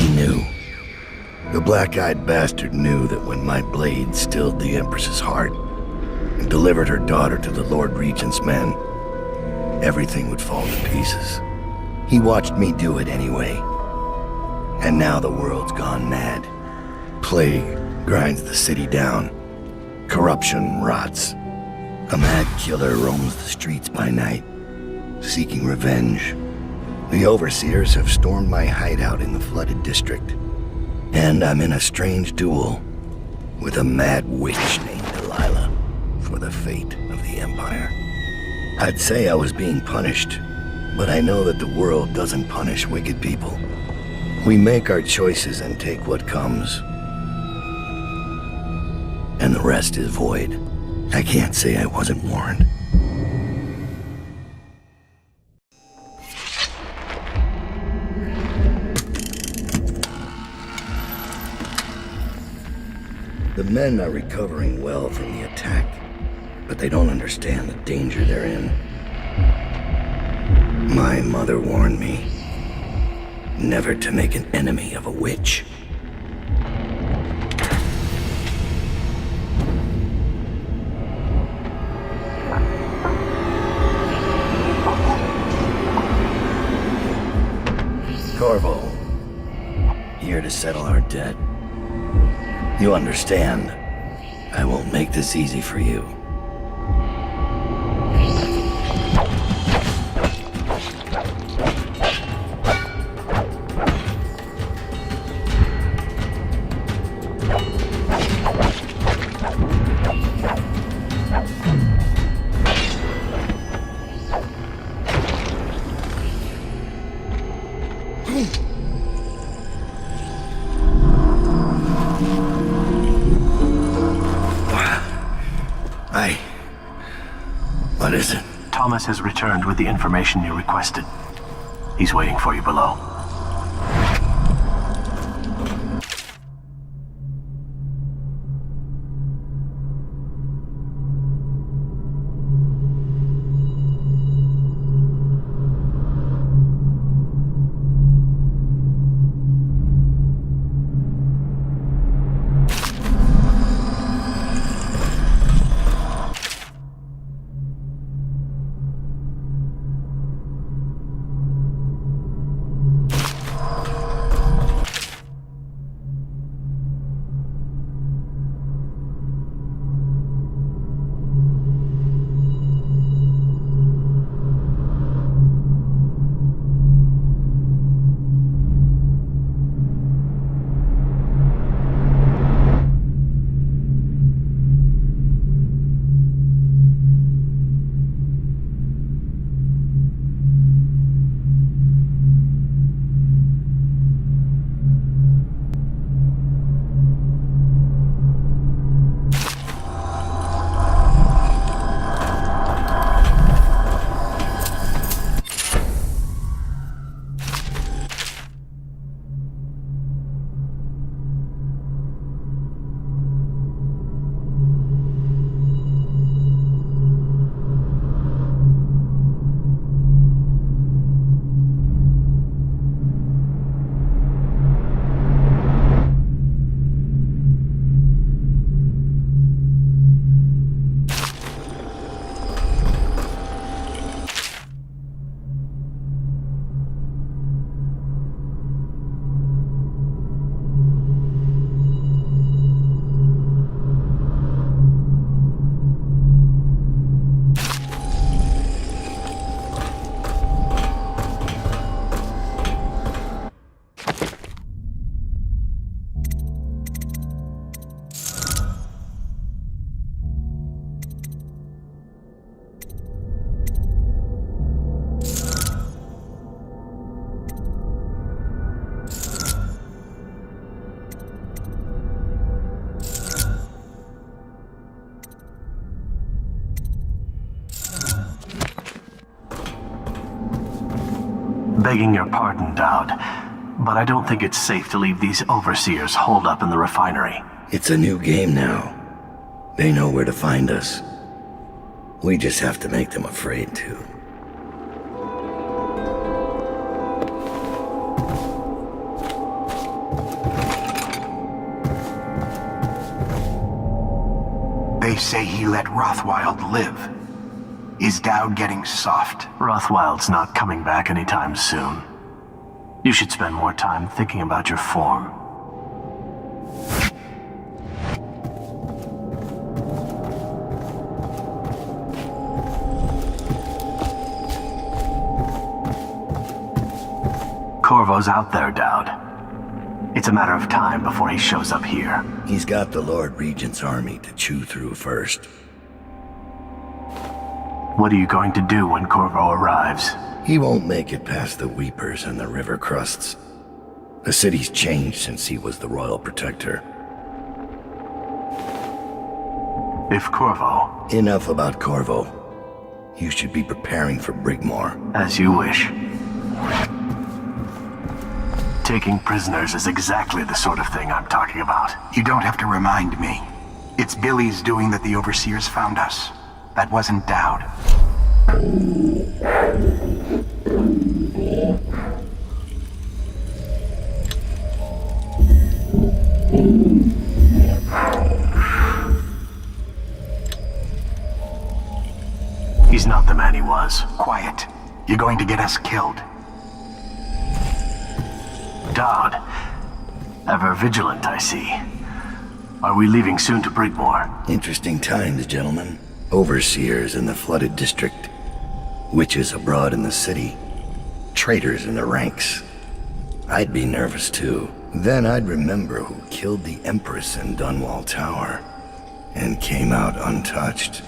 He knew. The black-eyed bastard knew that when my blade stilled the Empress's heart and delivered her daughter to the Lord Regent's men, everything would fall to pieces. He watched me do it anyway. And now the world's gone mad. Plague grinds the city down. Corruption rots. A mad killer roams the streets by night, seeking revenge. The overseers have stormed my hideout in the flooded district. And I'm in a strange duel with a mad witch named Delilah for the fate of the Empire. I'd say I was being punished, but I know that the world doesn't punish wicked people. We make our choices and take what comes. And the rest is void. I can't say I wasn't warned. The men are recovering well from the attack, but they don't understand the danger they're in. My mother warned me never to make an enemy of a witch. Corvo, here to settle our debt. You understand, I won't make this easy for you. What is it? Thomas has returned with the information you requested. He's waiting for you below. Begging your pardon, Dowd, but I don't think it's safe to leave these overseers holed up in the refinery. It's a new game now. They know where to find us. We just have to make them afraid to. say he let Rothwild live. Is Dowd getting soft? Rothwild's not coming back anytime soon. You should spend more time thinking about your form. Corvo's out there, Dowd. It's a matter of time before he shows up here. He's got the Lord Regent's army to chew through first. What are you going to do when Corvo arrives? He won't make it past the Weepers and the river crusts. The city's changed since he was the royal protector. If Corvo... Enough about Corvo. You should be preparing for Brigmore. As you wish. Taking prisoners is exactly the sort of thing I'm talking about. You don't have to remind me. It's Billy's doing that the Overseers found us. That wasn't Dowd. He's not the man he was. Quiet. You're going to get us killed. Dowd. Ever vigilant, I see. Are we leaving soon to Brigmore? Interesting times, gentlemen. Overseers in the flooded district. Witches abroad in the city. Traitors in the ranks. I'd be nervous too. Then I'd remember who killed the Empress in Dunwall Tower. And came out untouched.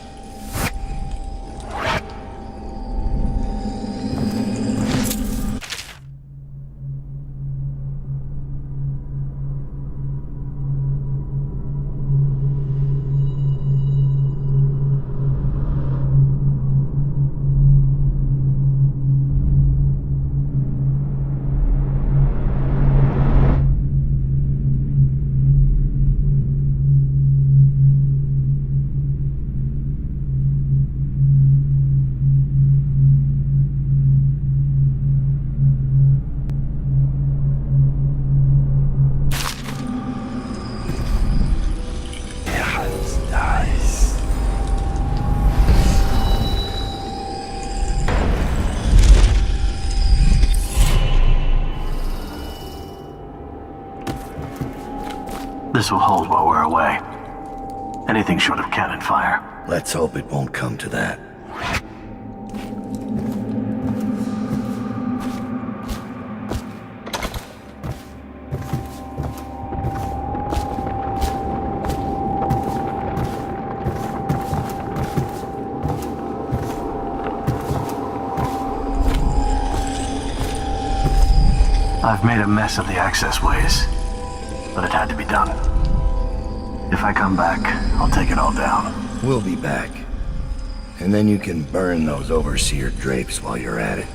This will hold while we're away. Anything short of cannon fire. Let's hope it won't come to that. I've made a mess of the access ways, but it had to be done. If I come back, I'll take it all down. We'll be back. And then you can burn those Overseer drapes while you're at it.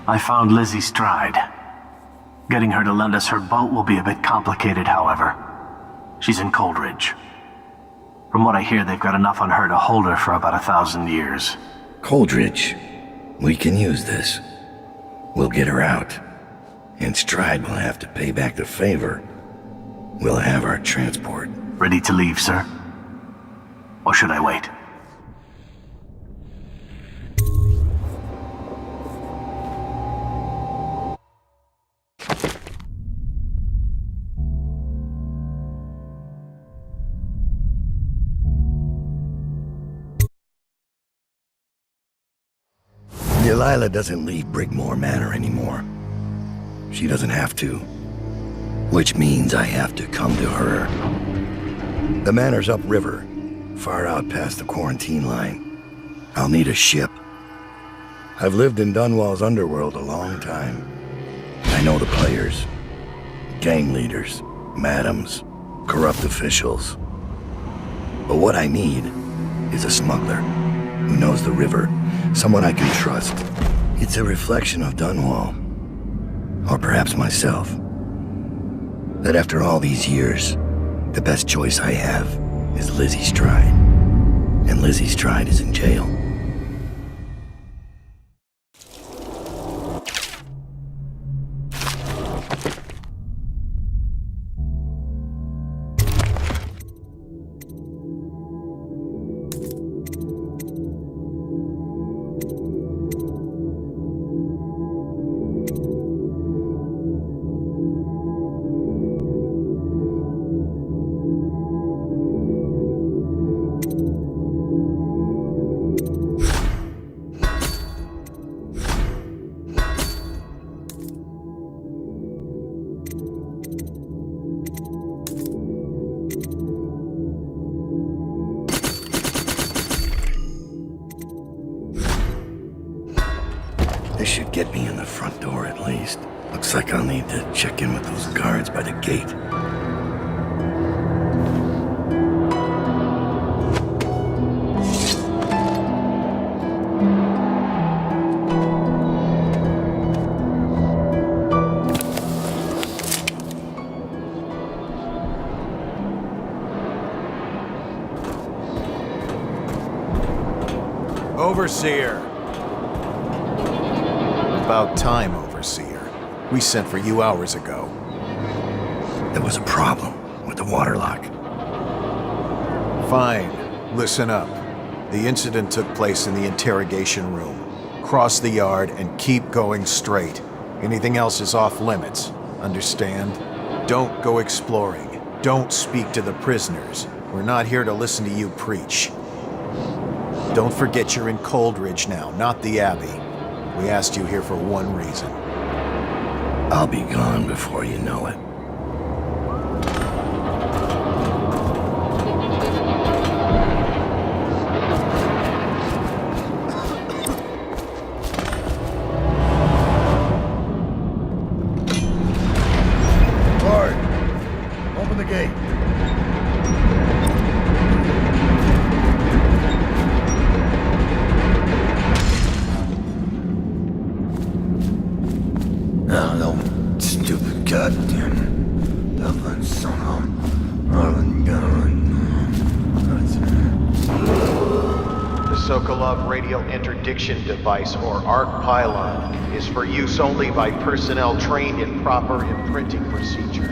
I found Lizzie Stride. Getting her to lend us her boat will be a bit complicated, however. She's in Coldridge. From what I hear, they've got enough on her to hold her for about 1,000 years. Coldridge. We can use this. We'll get her out. And Stride will have to pay back the favor. We'll have our transport. Ready to leave, sir? Or should I wait? Delilah doesn't leave Brigmore Manor anymore. She doesn't have to. Which means I have to come to her. The manor's upriver, far out past the quarantine line. I'll need a ship. I've lived in Dunwall's underworld a long time. I know the players. Gang leaders, madams, corrupt officials. But what I need is a smuggler who knows the river, someone I can trust. It's a reflection of Dunwall, or perhaps myself, that after all these years, the best choice I have is Lizzie Stride, and Lizzie Stride is in jail. This should get me in the front door at least. Looks like I'll need to check in with those guards by the gate. Overseer. About time, Overseer. We sent for you hours ago. There was a problem with the waterlock. Fine. Listen up. The incident took place in the interrogation room. Cross the yard and keep going straight. Anything else is off limits. Understand? Don't go exploring. Don't speak to the prisoners. We're not here to listen to you preach. Don't forget you're in Coldridge now, not the Abbey. We asked you here for one reason. I'll be gone before you know it. Guard, open the gate. Goddamn Dublin son The Sokolov radial interdiction device, or ARC pylon, is for use only by personnel trained in proper imprinting procedure.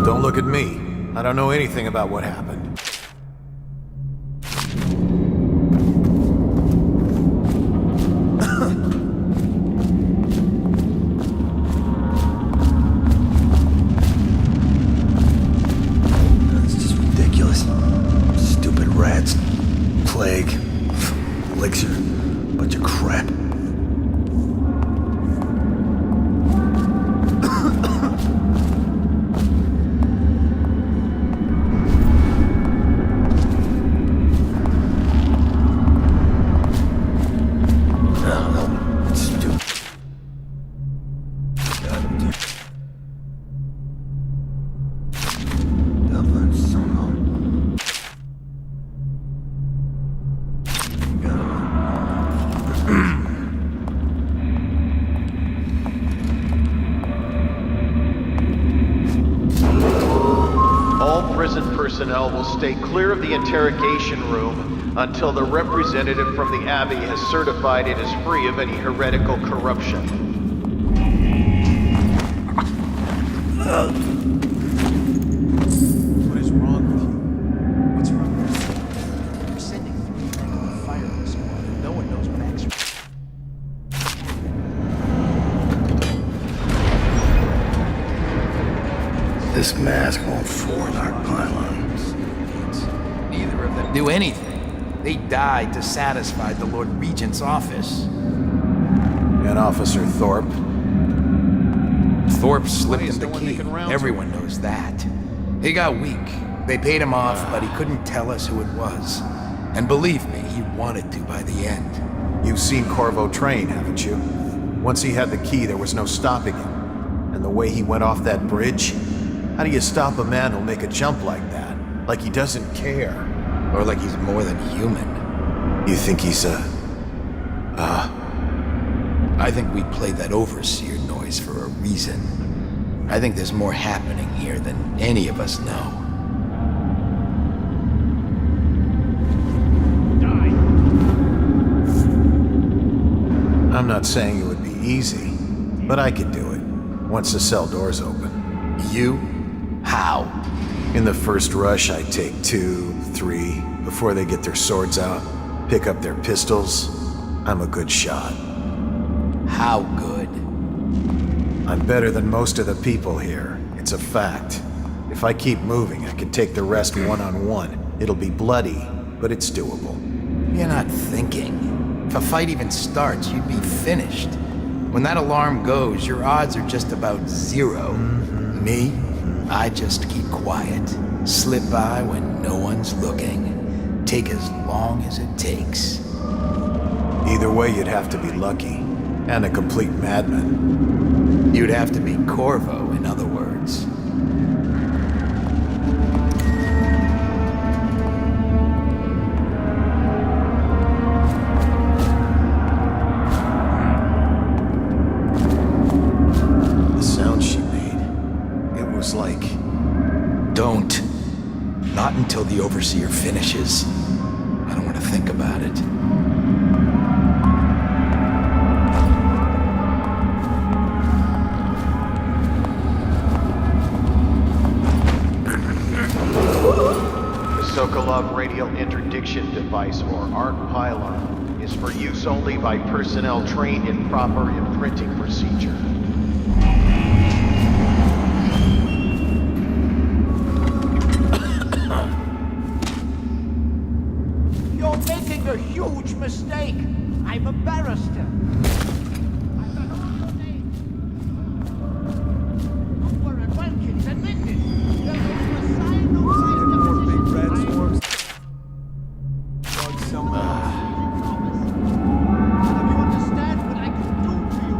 Don't look at me. I don't know anything about what happened. Plague, elixir, bunch of crap. personnel will stay clear of the interrogation room until the representative from the Abbey has certified it is free of any heretical corruption. What is wrong with you? What's wrong with you? We're sending 3 men on a firing squad, and no one knows what actually... This mask won't fool our pylons. Neither of them do anything. They died to satisfy the Lord Regent's office. And Officer Thorpe? Thorpe slipped him the key. Everyone knows that. He got weak. They paid him off, but he couldn't tell us who it was. And believe me, he wanted to by the end. You've seen Corvo train, haven't you? Once he had the key, there was no stopping him. And the way he went off that bridge? How do you stop a man who'll make a jump like that? Like he doesn't care. Or like he's more than human. You think he's I think we played that overseer noise for a reason. I think there's more happening here than any of us know. I'm not saying it would be easy, but I could do it, once the cell door's open. You? How? In the first rush, I take 2, 3, before they get their swords out, pick up their pistols. I'm a good shot. How good? I'm better than most of the people here. It's a fact. If I keep moving, I can take the rest one-on-one. It'll be bloody, but it's doable. You're not thinking. If a fight even starts, you'd be finished. When that alarm goes, your odds are just about 0. Me? I just keep quiet. Slip by when no one's looking. Take as long as it takes. Either way, you'd have to be lucky. And a complete madman. You'd have to be Corvo, in other words. The sound she made, it was like... Don't. Not until the Overseer finishes. I don't want to think about it. The Sokolov radial interdiction device, or ARC pylon, is for use only by personnel trained in proper imprinting procedure. You're making a huge mistake. I'm a barrister. I've done all the mistakes. Warren Wilkins admitted. You're going to assign no deposition. You understand what I can do to you?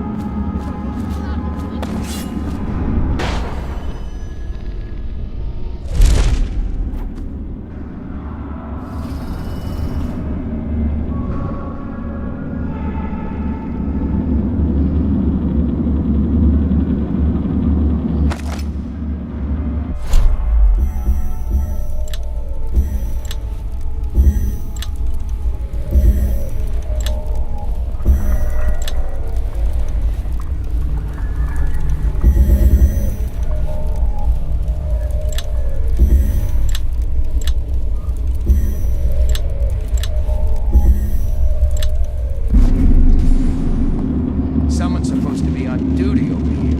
Someone's supposed to be on duty over here.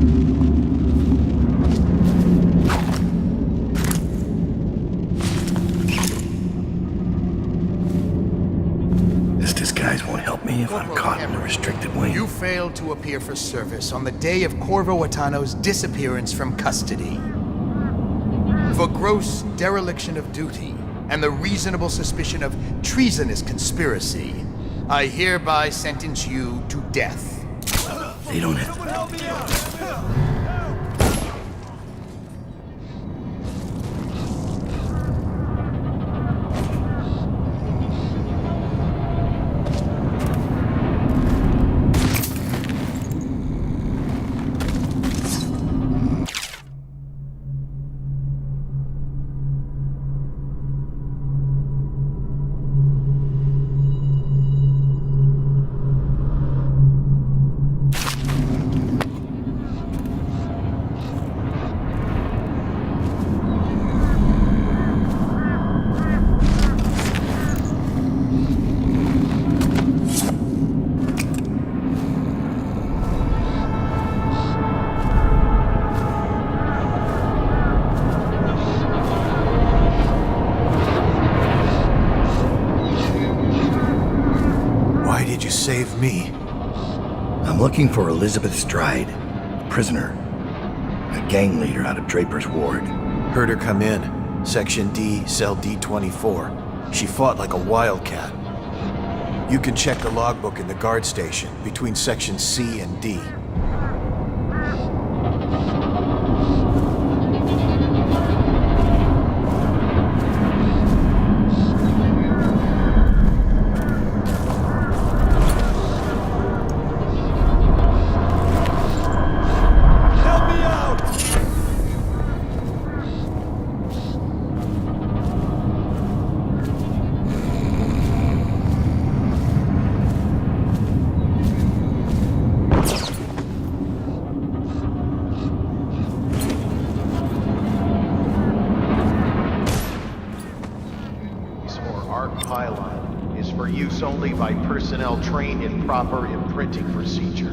This disguise won't help me if I'm caught in a restricted wing. You failed to appear for service on the day of Corvo Atano's disappearance from custody. For gross dereliction of duty and the reasonable suspicion of treasonous conspiracy, I hereby sentence you to death. They don't have... me. I'm looking for Elizabeth Stride, a prisoner. A gang leader out of Draper's Ward. Heard her come in. Section D, cell D24. She fought like a wildcat. You can check the logbook in the guard station between sections C and D. Pylon is for use only by personnel trained in proper imprinting procedure.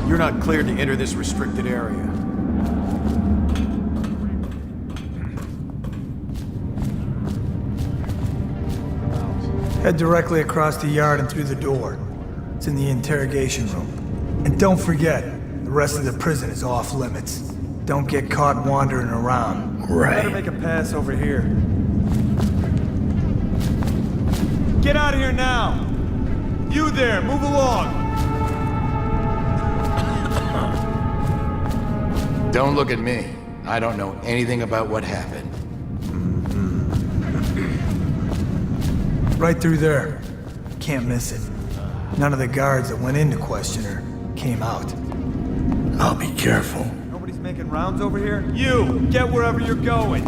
You're not cleared to enter this restricted area. Head directly across the yard and through the door. It's in the interrogation room. And don't forget, the rest of the prison is off limits. Don't get caught wandering around. Right. Better make a pass over here. Get out of here now! You there, move along! Don't look at me. I don't know anything about what happened. Right through there. Can't miss it. None of the guards that went in to question her came out. I'll be careful. Nobody's making rounds over here? You! Get wherever you're going!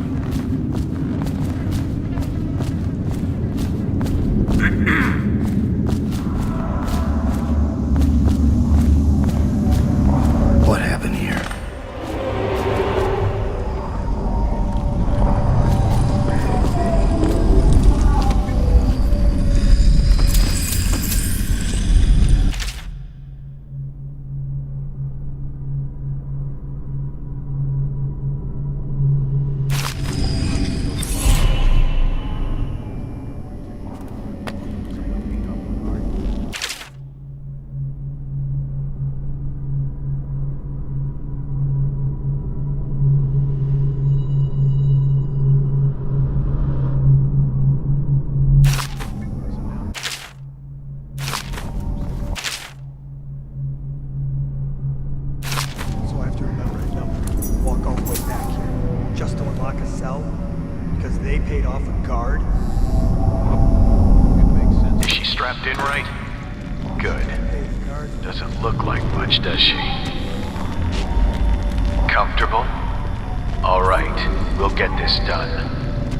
What happened here?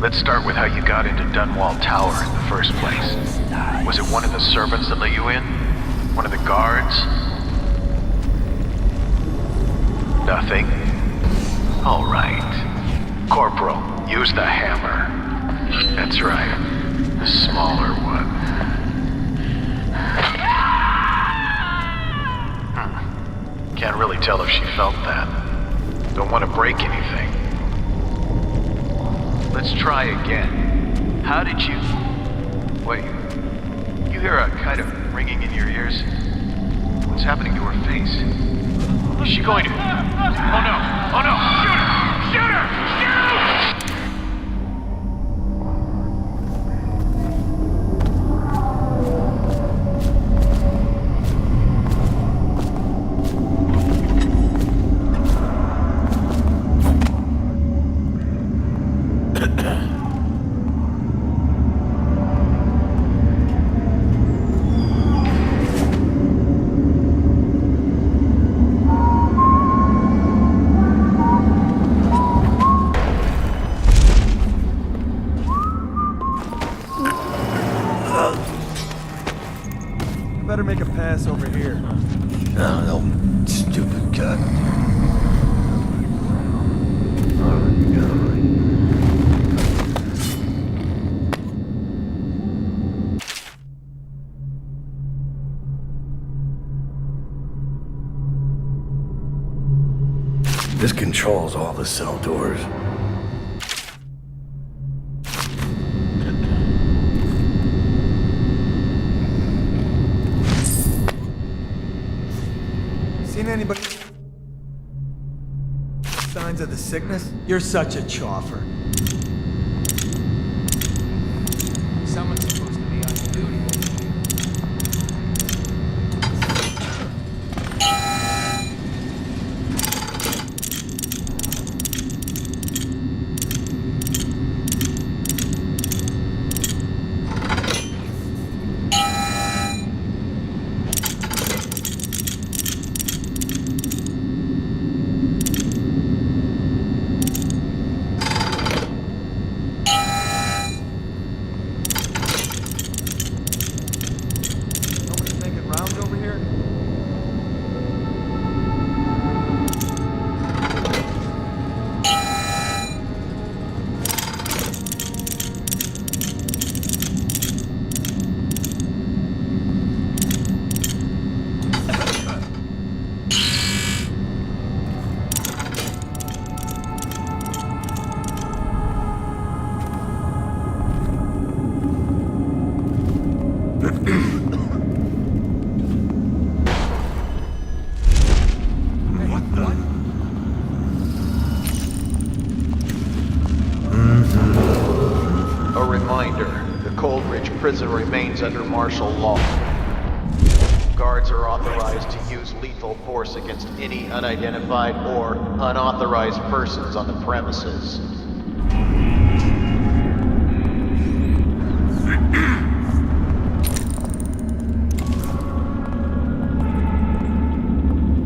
Let's start with how you got into Dunwall Tower in the first place. Was it one of the servants that let you in? One of the guards? Nothing? All right. Corporal, use the hammer. That's right. The smaller one. Can't really tell if she felt that. Don't want to break anything. Let's try again. How did you... Wait. You hear a kind of ringing in your ears? What's happening to her face? Is she going to... Oh no! Oh no! Shoot her! Shoot her! Shoot! here? I don't know. Stupid cut. This controls all the cell doors. Seen anybody? Signs of the sickness? You're such a choffer. Someone's supposed to be on duty. Nobody's making rounds over here? A reminder, the Coldridge prison remains under martial law. Guards are authorized to use lethal force against any unidentified or unauthorized persons on the premises.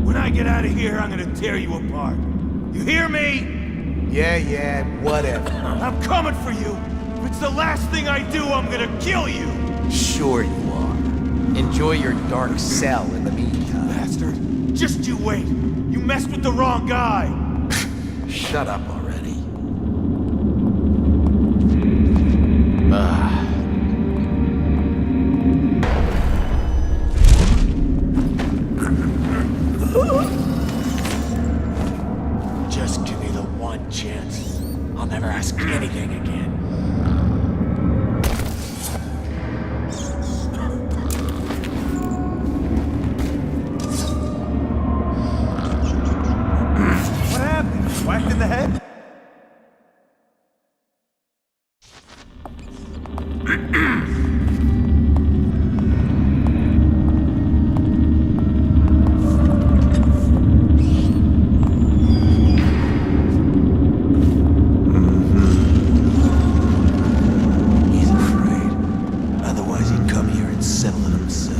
When I get out of here, I'm gonna tear you apart. You hear me? Yeah, whatever. I'm coming for you. If it's the last thing I do, I'm gonna kill you. Sure you are. Enjoy your dark cell in the meantime. Bastard. Just you wait. You messed with the wrong guy. Shut up already. Just give me the one chance. I'll never ask anything again. What happened? Whacked in the head? He's afraid. Otherwise, he'd come here and settle it himself.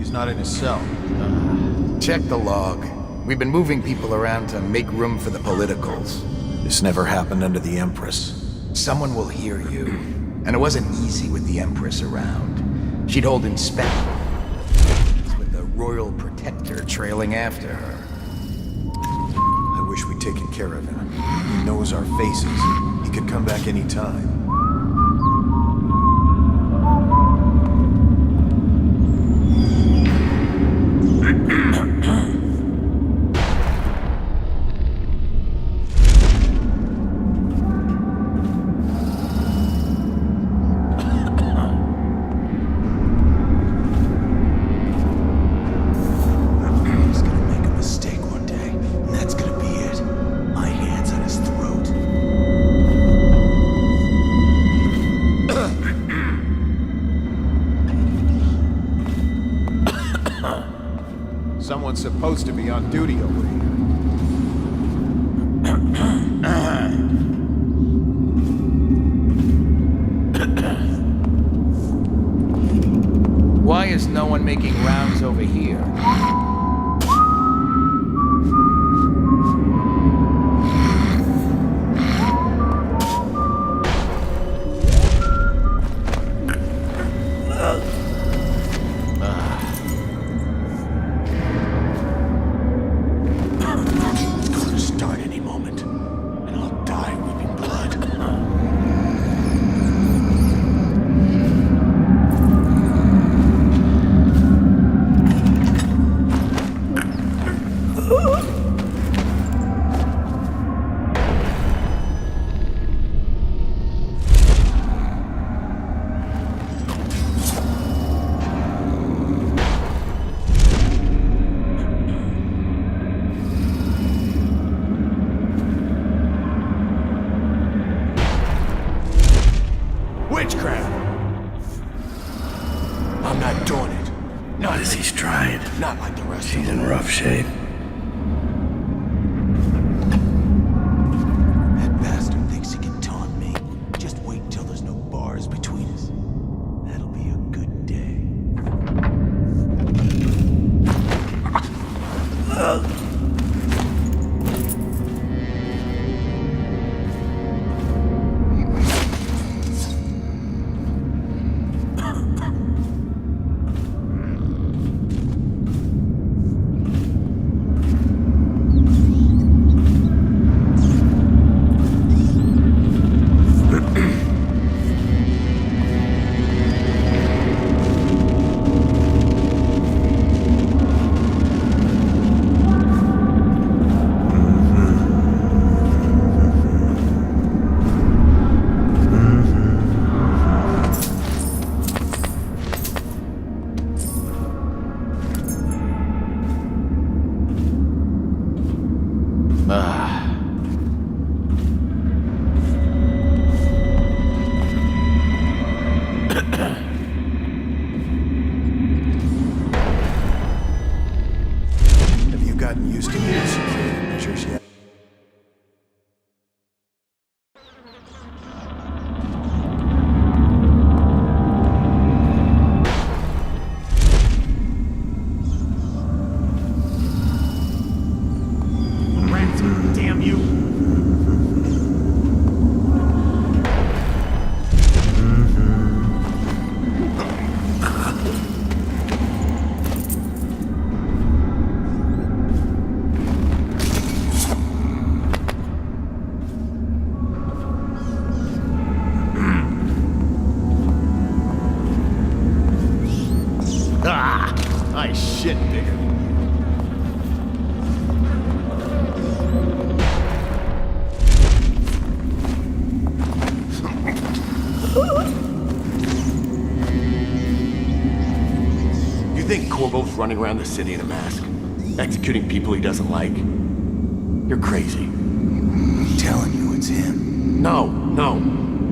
He's not in his cell. Check the log. We've been moving people around to make room for the politicals. This never happened under the Empress. Someone will hear you. And it wasn't easy with the Empress around. She'd hold inspections with the Royal Protector trailing after her. I wish we'd taken care of him. He knows our faces. He could come back any time. Someone's supposed to be on duty over here. Why is no one making rounds over here? Witchcraft! I'm not doing it. Not as he's tried. Not like the rest of them. She's in rough shape. That bastard thinks he can taunt me. Just wait until there's no bars between us. That'll be a good day. Have you gotten used to new security measures yet? Ransom, damn you! I shit bigger. You think Corvo's running around the city in a mask? Executing people he doesn't like? You're crazy. I'm telling you, it's him. No.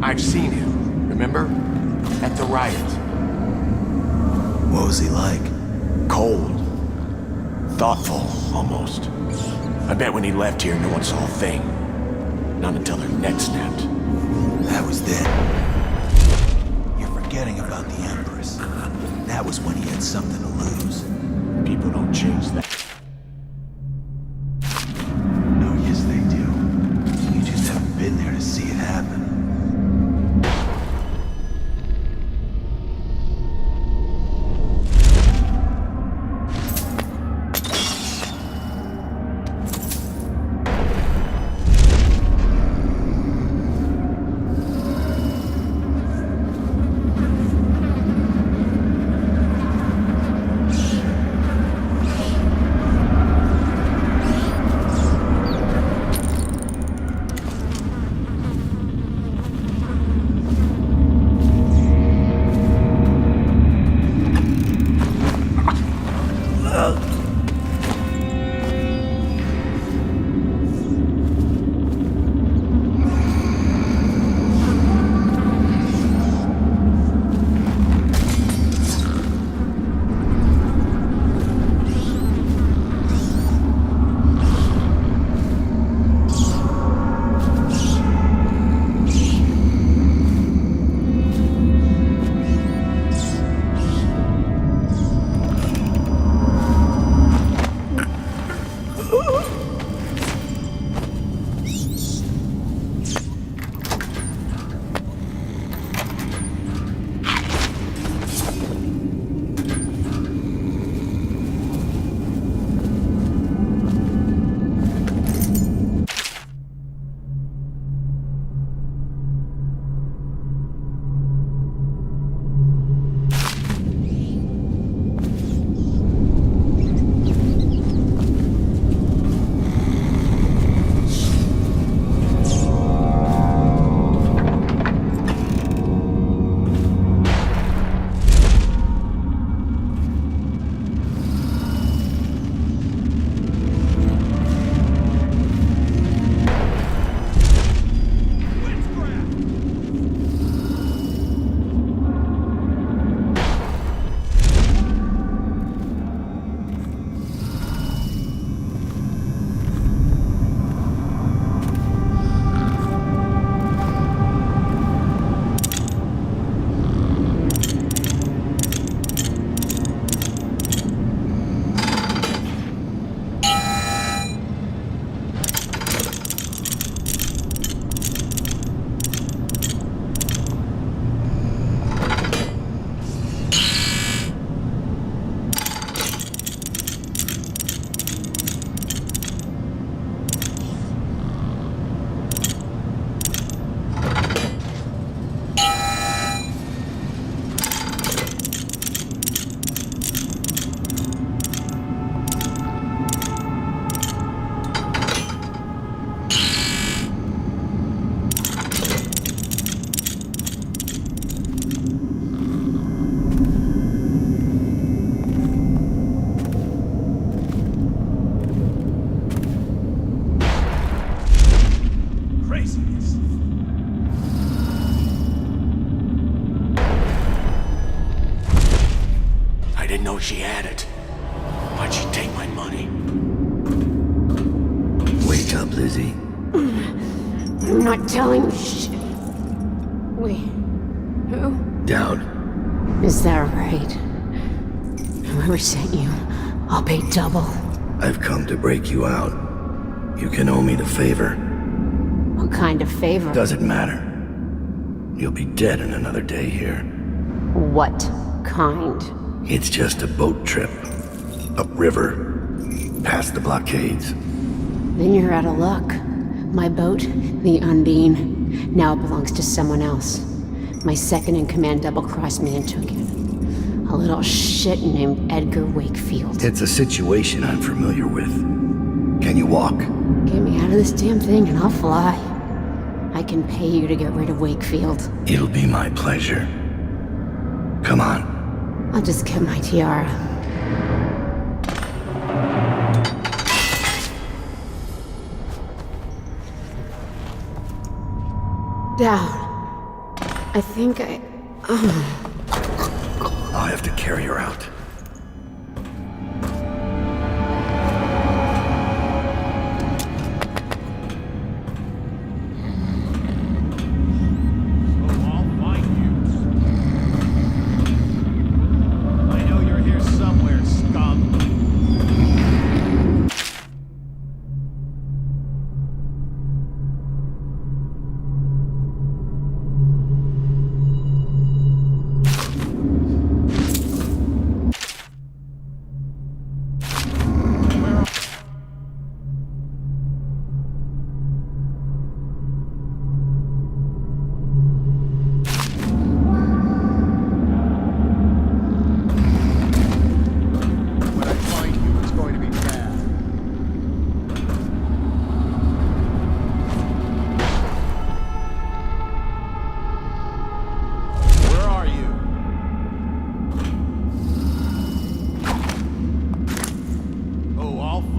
I've seen him. Remember? At the riots. What was he like? Cold. Thoughtful, almost. I bet when he left here, no one saw a thing. Not until their neck snapped. That was then. You're forgetting about the Empress. That was when he had something to lose. People don't change that. Oh, yes, they do. You just haven't been there to see it happen. Know she had it. Why'd she take my money? Wake up, Lizzie. I'm not telling you shit. Wait, who? Down. Is that right? Whoever sent you, I'll pay double. I've come to break you out. You can owe me the favor. What kind of favor? Doesn't matter. You'll be dead in another day here. What kind? It's just a boat trip. Upriver. Past the blockades. Then you're out of luck. My boat, the Undine, now belongs to someone else. My second-in-command double-crossed me and took it. A little shit named Edgar Wakefield. It's a situation I'm familiar with. Can you walk? Get me out of this damn thing and I'll fly. I can pay you to get rid of Wakefield. It'll be my pleasure. Come on. I'll just get my tiara. Down. I think I... I'll have to carry her out.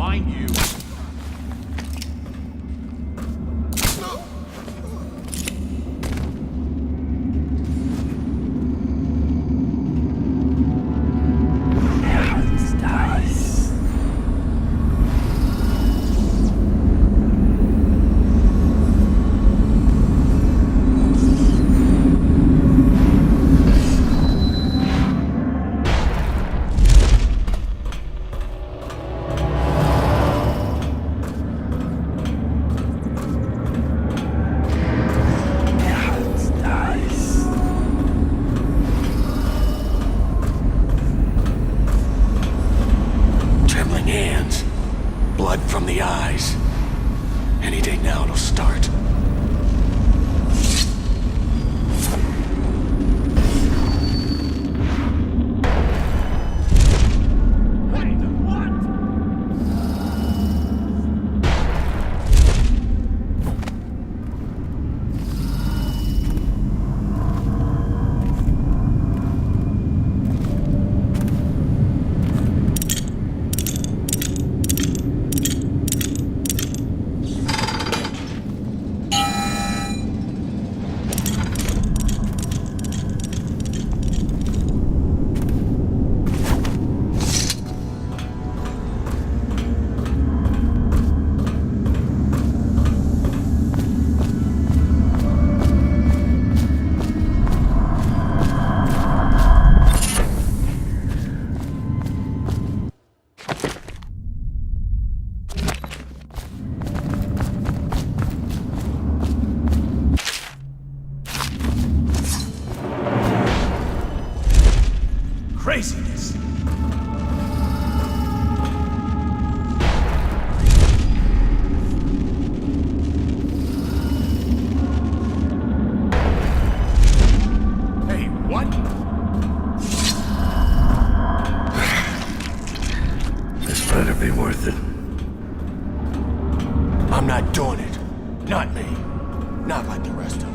find you. Craziness. Hey, what? This better be worth it. I'm not doing it. Not me. Not like the rest of them.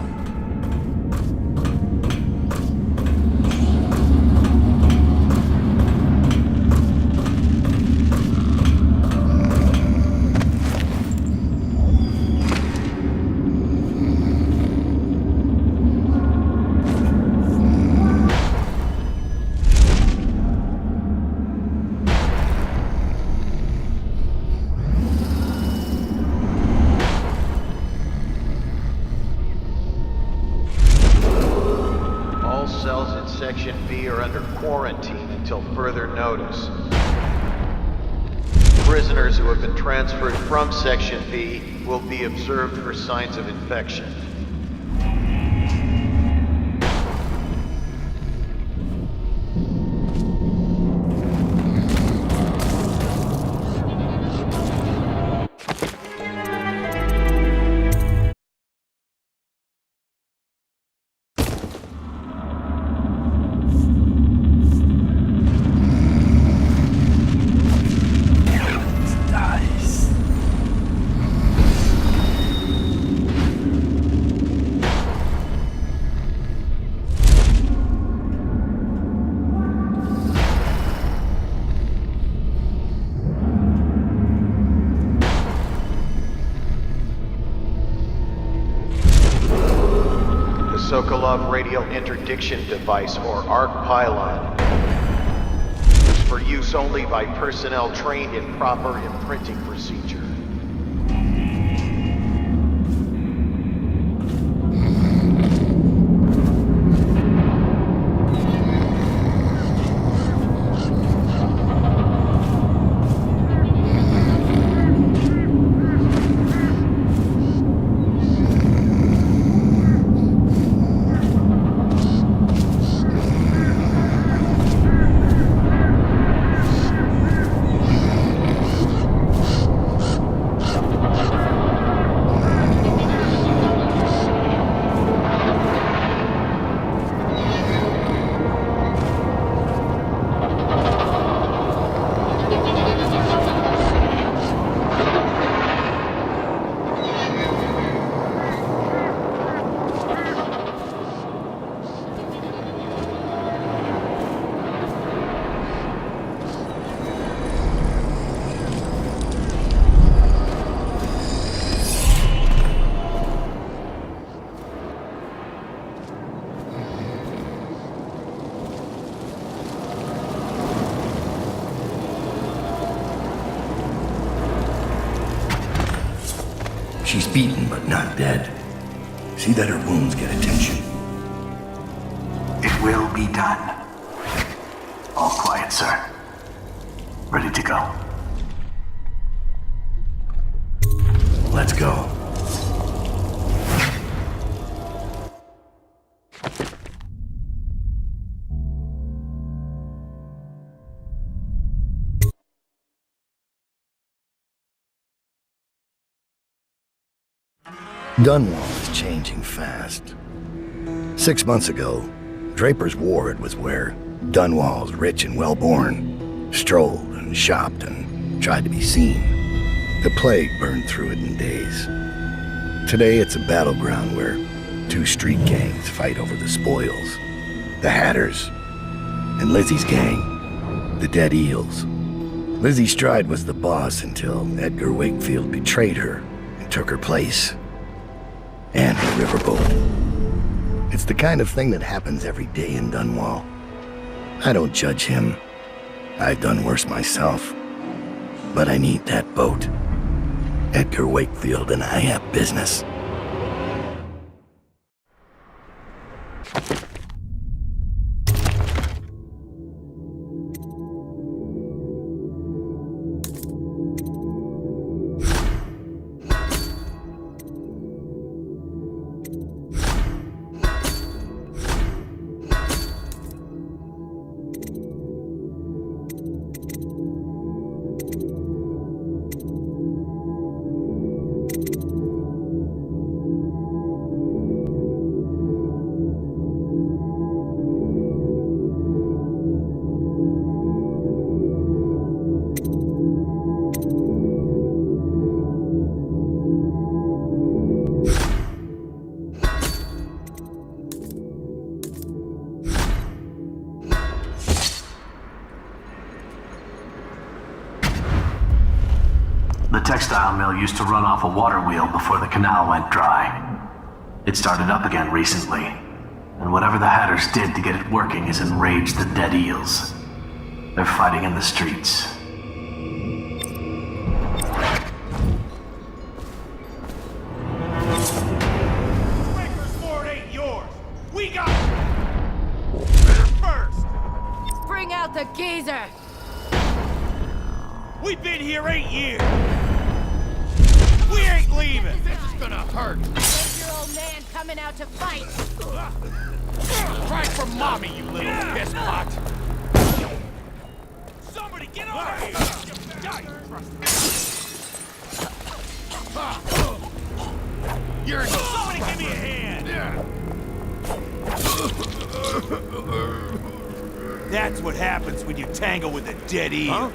Cells in Section B are under quarantine until further notice. Prisoners who have been transferred from Section B will be observed for signs of infection. Sokolov Radial Interdiction Device, or ARC Pylon, is for use only by personnel trained in proper imprinting procedure. She's beaten but not dead. See that her wounds get attention. It will be done. All quiet, sir. Ready to go. Let's go. Dunwall is changing fast. 6 months ago, Draper's Ward was where Dunwall's rich and well-born strolled and shopped and tried to be seen. The plague burned through it in days. Today it's a battleground where 2 street gangs fight over the spoils. The Hatters and Lizzie's gang, the Dead Eels. Lizzie Stride was the boss until Edgar Wakefield betrayed her and took her place. And the riverboat. It's the kind of thing that happens every day in Dunwall. I don't judge him. I've done worse myself. But I need that boat. Edgar Wakefield and I have business. The textile mill used to run off a water wheel before the canal went dry. It started up again recently, and whatever the Hatters did to get it working has enraged the Dead Eels. They're fighting in the streets. Breaker's Ford ain't yours! We got it first! Bring out the geezer! We've been here 8 years! We ain't leaving! This is gonna hurt! Where's your old man coming out to fight? Cry for mommy, you little piss pot! Somebody get over here! You're somebody give me a hand! That's what happens when you tangle with a dead eel. Huh?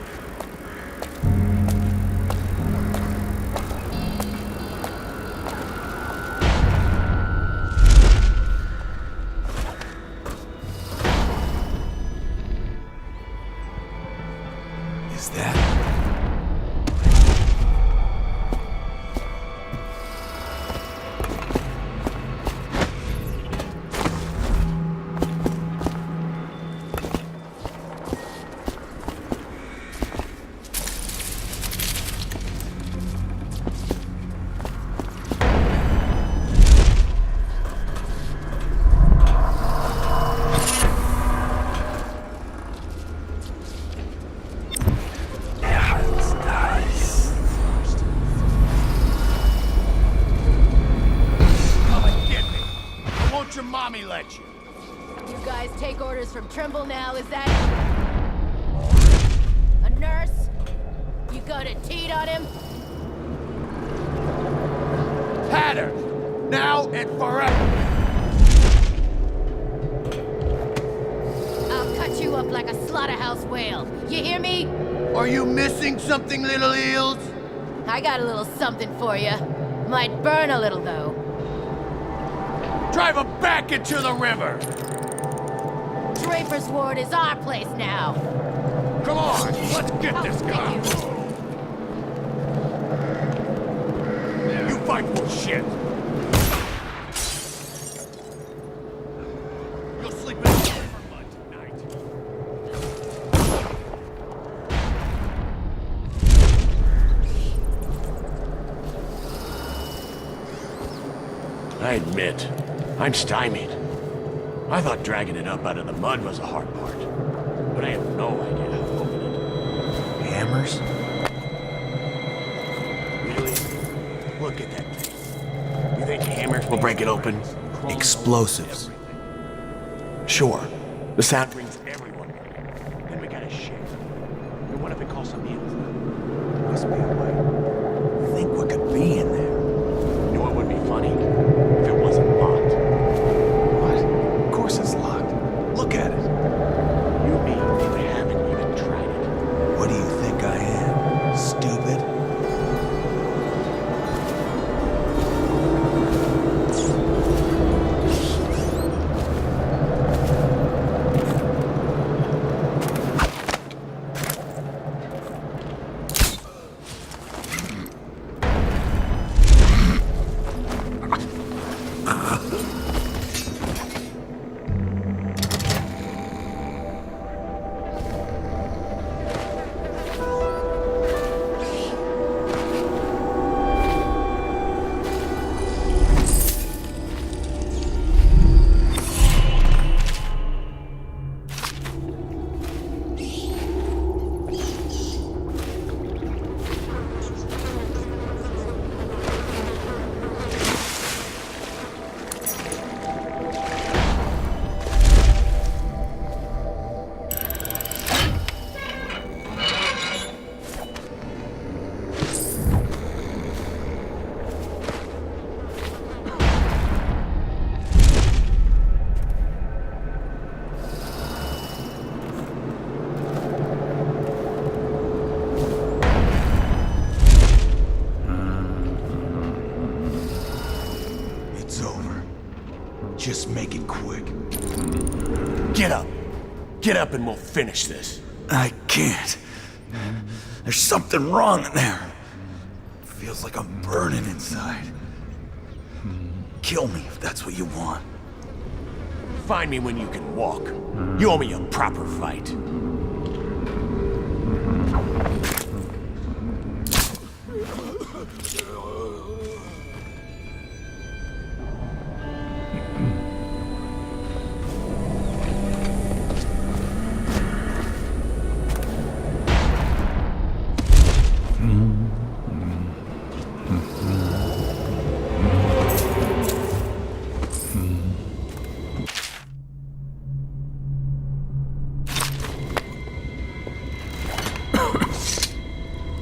Is that? Your mommy let you. You guys take orders from Trimble now, is that? A nurse? You gonna teat on him? Hatter! Now and forever! I'll cut you up like a slaughterhouse whale. You hear me? Are you missing something, little eels? I got a little something for you. Might burn a little, though. Drive him back into the river! Draper's Ward is our place now. Come on, let's get this guy! You fight for shit! You'll sleep in the river tonight. I admit, I'm stymied. I thought dragging it up out of the mud was the hard part, but I have no idea how to open it. Hammers? Really? Look at that thing. You think hammers will break it open? Explosives. Sure. The sound brings everyone. Then we gotta share. And what if it calls somebody else? There must be a way. Think what could be in there? You know what would be funny? If it wasn't locked. What? Of course it's locked. Look at it. You mean you haven't even tried it? What do you think I am? Stupid? Just make it quick. Get up. Get up and we'll finish this. I can't. There's something wrong in there. Feels like I'm burning inside. Kill me if that's what you want. Find me when you can walk. You owe me a proper fight.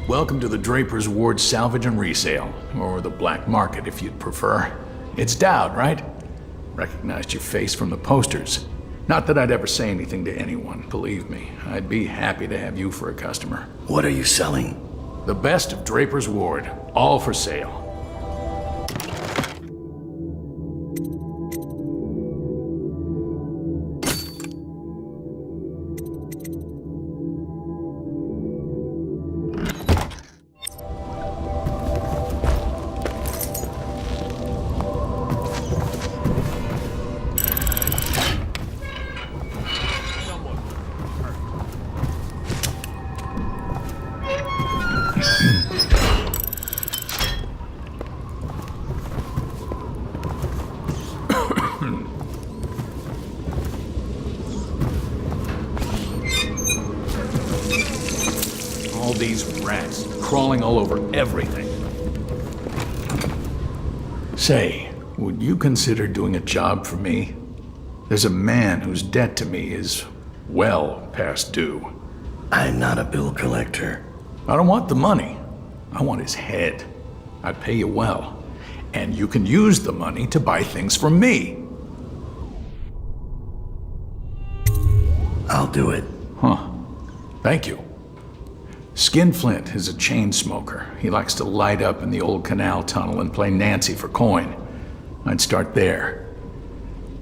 Welcome to the Draper's Ward Salvage and Resale, or the Black Market if you'd prefer. It's Dowd, right? Recognized your face from the posters. Not that I'd ever say anything to anyone, believe me. I'd be happy to have you for a customer. What are you selling? The best of Draper's Ward, all for sale. All these rats crawling all over everything. Say, would you consider doing a job for me? There's a man whose debt to me is well past due. I'm not a bill collector. I don't want the money. I want his head. I'd pay you well. And you can use the money to buy things from me. I'll do it. Huh. Thank you. Skinflint is a chain smoker. He likes to light up in the old canal tunnel and play Nancy for coin. I'd start there.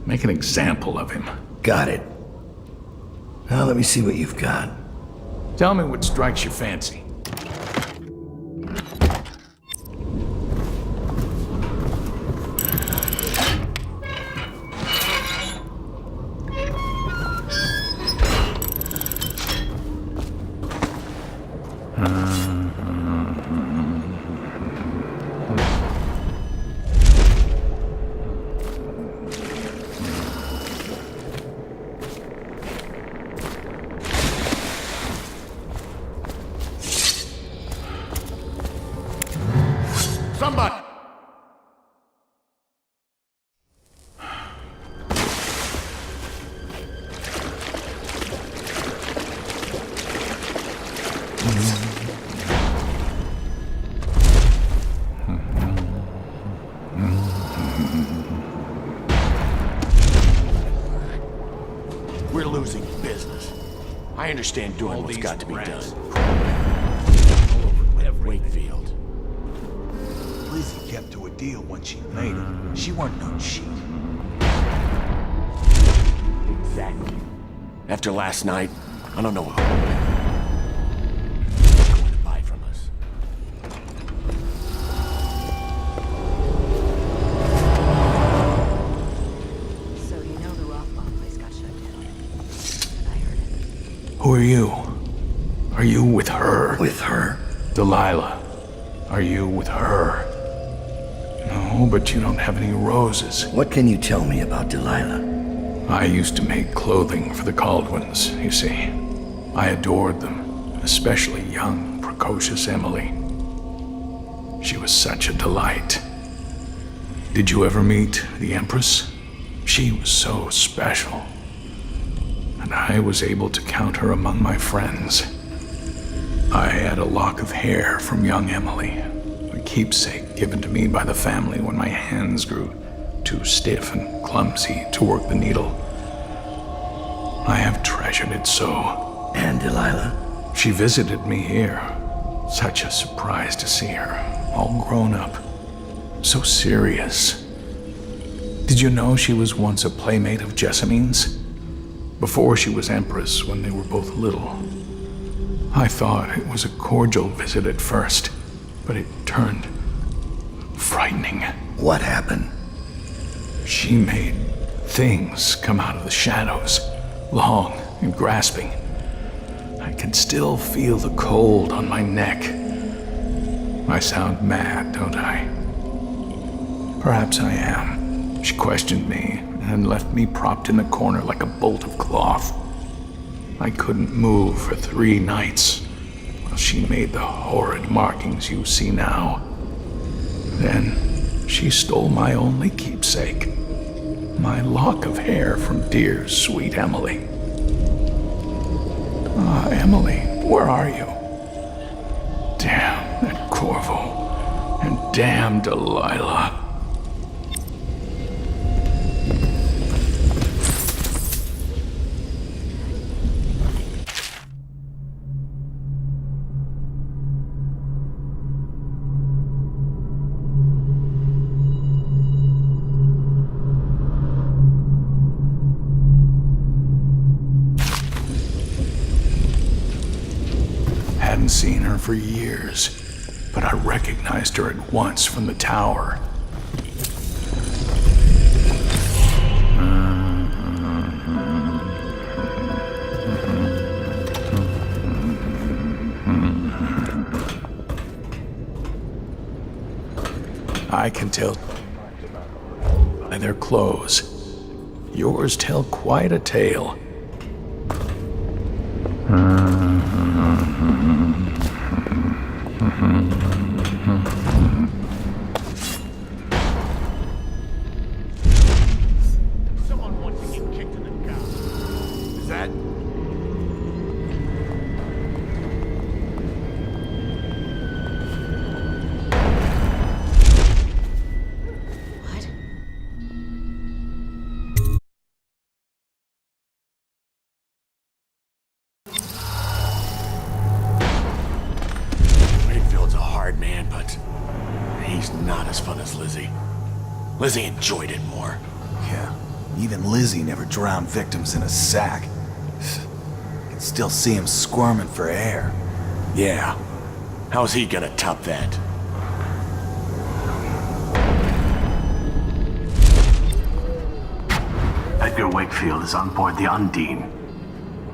Make an example of him. Got it. Now let me see what you've got. Tell me what strikes your fancy. We're losing business. I understand doing what's got to be done. Wakefield. Lizzie kept to a deal when she made it. She weren't no cheat. Exactly. After last night, I don't know who going to buy from us. So you know the Rothbard place got shut down. I heard it. Who are you? Are you with her? With her? Delilah. Are you with her? No, but you don't have any roses. What can you tell me about Delilah? I used to make clothing for the Caldwins, you see. I adored them, especially young, precocious Emily. She was such a delight. Did you ever meet the Empress? She was so special. And I was able to count her among my friends. I had a lock of hair from young Emily, a keepsake given to me by the family when my hands grew too stiff and clumsy to work the needle. I have treasured it so. And Delilah? She visited me here. Such a surprise to see her, all grown up, so serious. Did you know she was once a playmate of Jessamine's? Before she was Empress, when they were both little. I thought it was a cordial visit at first, but it turned frightening. What happened? She made things come out of the shadows, long and grasping. I can still feel the cold on my neck. I sound mad, don't I? Perhaps I am. She questioned me and left me propped in the corner like a bolt of cloth. I couldn't move for 3 nights while she made the horrid markings you see now. Then she stole my only keepsake, my lock of hair from dear, sweet Emily. Ah, Emily, where are you? Damn that Corvo, and damn Delilah. Hadn't seen her for years, but I recognized her at once from the tower. I can tell by their clothes. Yours tell quite a tale. Someone wants to get kicked in the gut. Is that? What? Wakefield's a hard man, but he's not as fun as Lizzie. Lizzie enjoyed it more. Yeah, even Lizzie never drowned victims in a sack. Can still see him squirming for air. Yeah. How's he gonna top that? Edgar Wakefield is on board the Undine.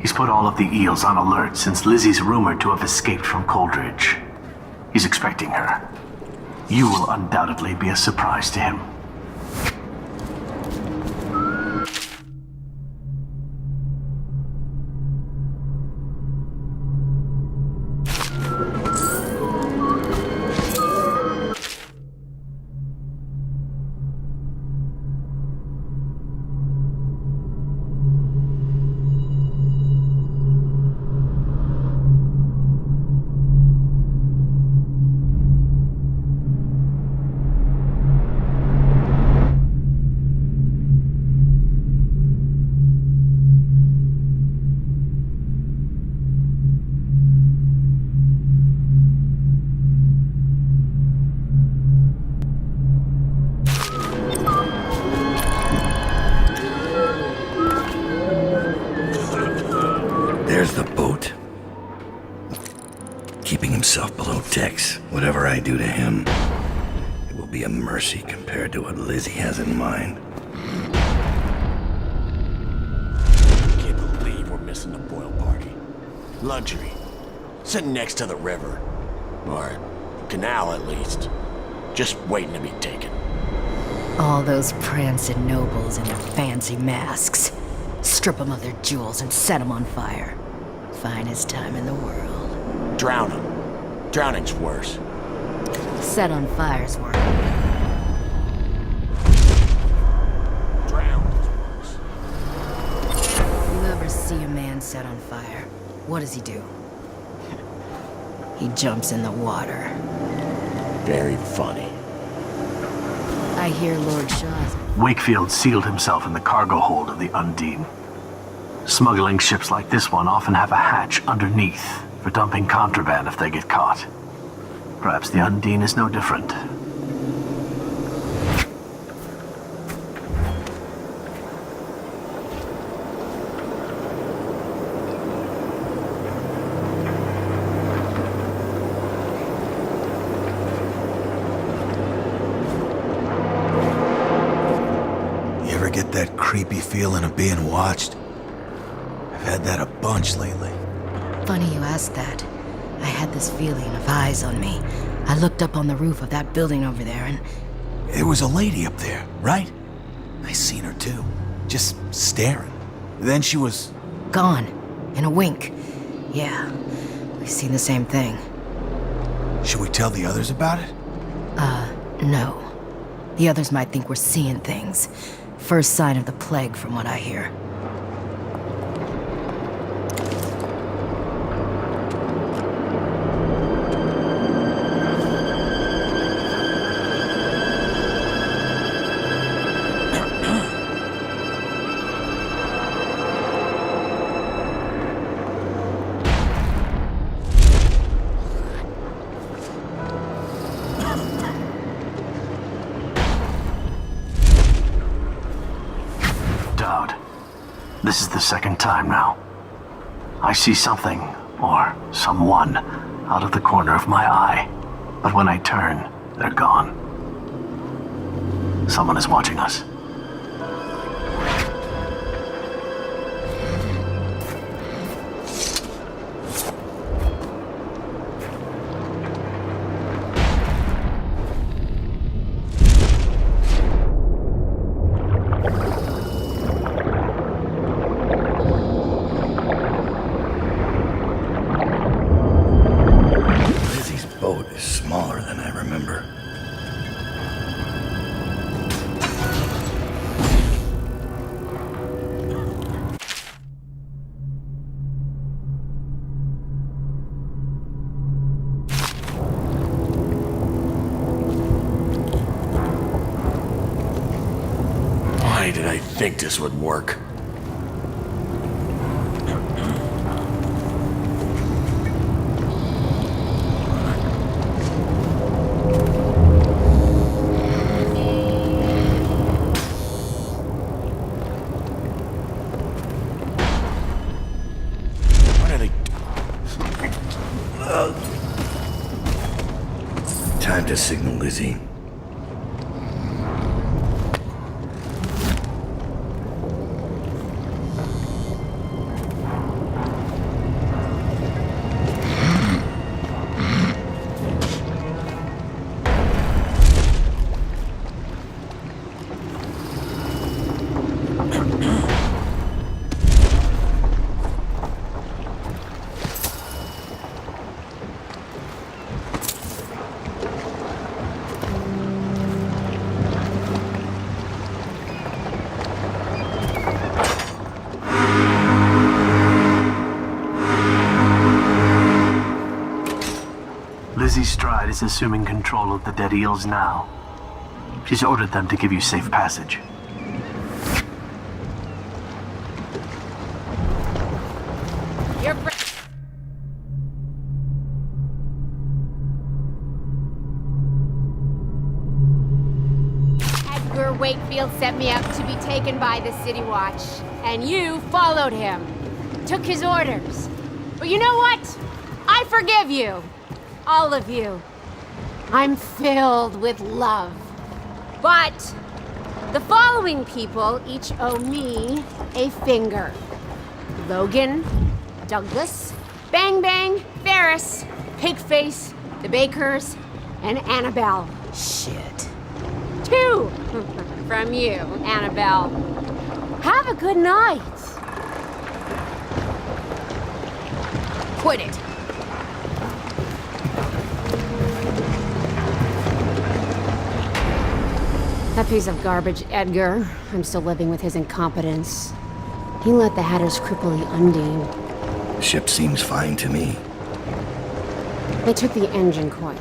He's put all of the eels on alert since Lizzie's rumored to have escaped from Coldridge. He's expecting her. You will undoubtedly be a surprise to him. himself below decks. Whatever I do to him, it will be a mercy compared to what Lizzie has in mind. Can't believe we're missing the Boyle party. Luxury. Sitting next to the river. Or canal, at least. Just waiting to be taken. All those prancing nobles in their fancy masks. Strip them of their jewels and set them on fire. Finest time in the world. Drown them. Drowning's worse. Set on fire's worse. Drowned is worse. You ever see a man set on fire? What does he do? He jumps in the water. Very funny. I hear Lord Shaw's. Wakefield sealed himself in the cargo hold of the Undine. Smuggling ships like this one often have a hatch underneath for dumping contraband if they get caught. Perhaps the Undine is no different. You ever get that creepy feeling of being watched? I've had that a bunch lately. Funny you ask that. I had this feeling of eyes on me. I looked up on the roof of that building over there and... There was a lady up there, right? I seen her too. Just staring. Then she was... gone. In a wink. Yeah. We've seen the same thing. Should we tell the others about it? No. The others might think we're seeing things. First sign of the plague from what I hear. This is the second time now. I see something, or someone, out of the corner of my eye. But when I turn, they're gone. Someone is watching us. Why did I think this would work? What are they... Time to signal Lizzie. Lizzie Stride is assuming control of the dead eels now. She's ordered them to give you safe passage. You're Edgar Wakefield sent me out to be taken by the City Watch, and you followed him. Took his orders. But you know what? I forgive you. all of you. I'm filled with love. But the following people each owe me a finger. Logan, Douglas, Bang Bang, Ferris, Pigface, the Bakers, and Annabelle. Shit. 2 from you, Annabelle. Have a good night. Quit it. That piece of garbage, Edgar. I'm still living with his incompetence. He let the Hatters cripple the Undine. The ship seems fine to me. They took the engine coil.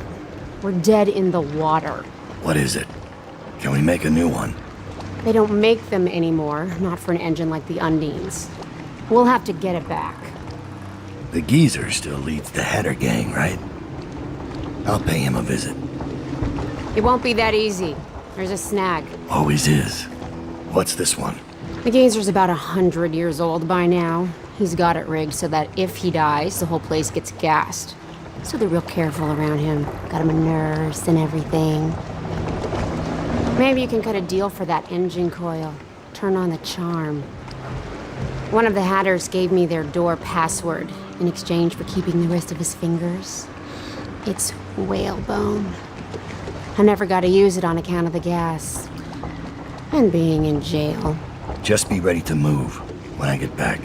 We're dead in the water. What is it? Can we make a new one? They don't make them anymore, not for an engine like the Undine's. We'll have to get it back. The geezer still leads the Hatter gang, right? I'll pay him a visit. It won't be that easy. There's a snag. Always is. What's this one? The geezer's about 100 years old by now. He's got it rigged so that if he dies, the whole place gets gassed. So they're real careful around him. Got him a nurse and everything. Maybe you can cut a deal for that engine coil. Turn on the charm. One of the Hatters gave me their door password in exchange for keeping the rest of his fingers. It's whalebone. I never got to use it on account of the gas. And being in jail. Just be ready to move when I get back.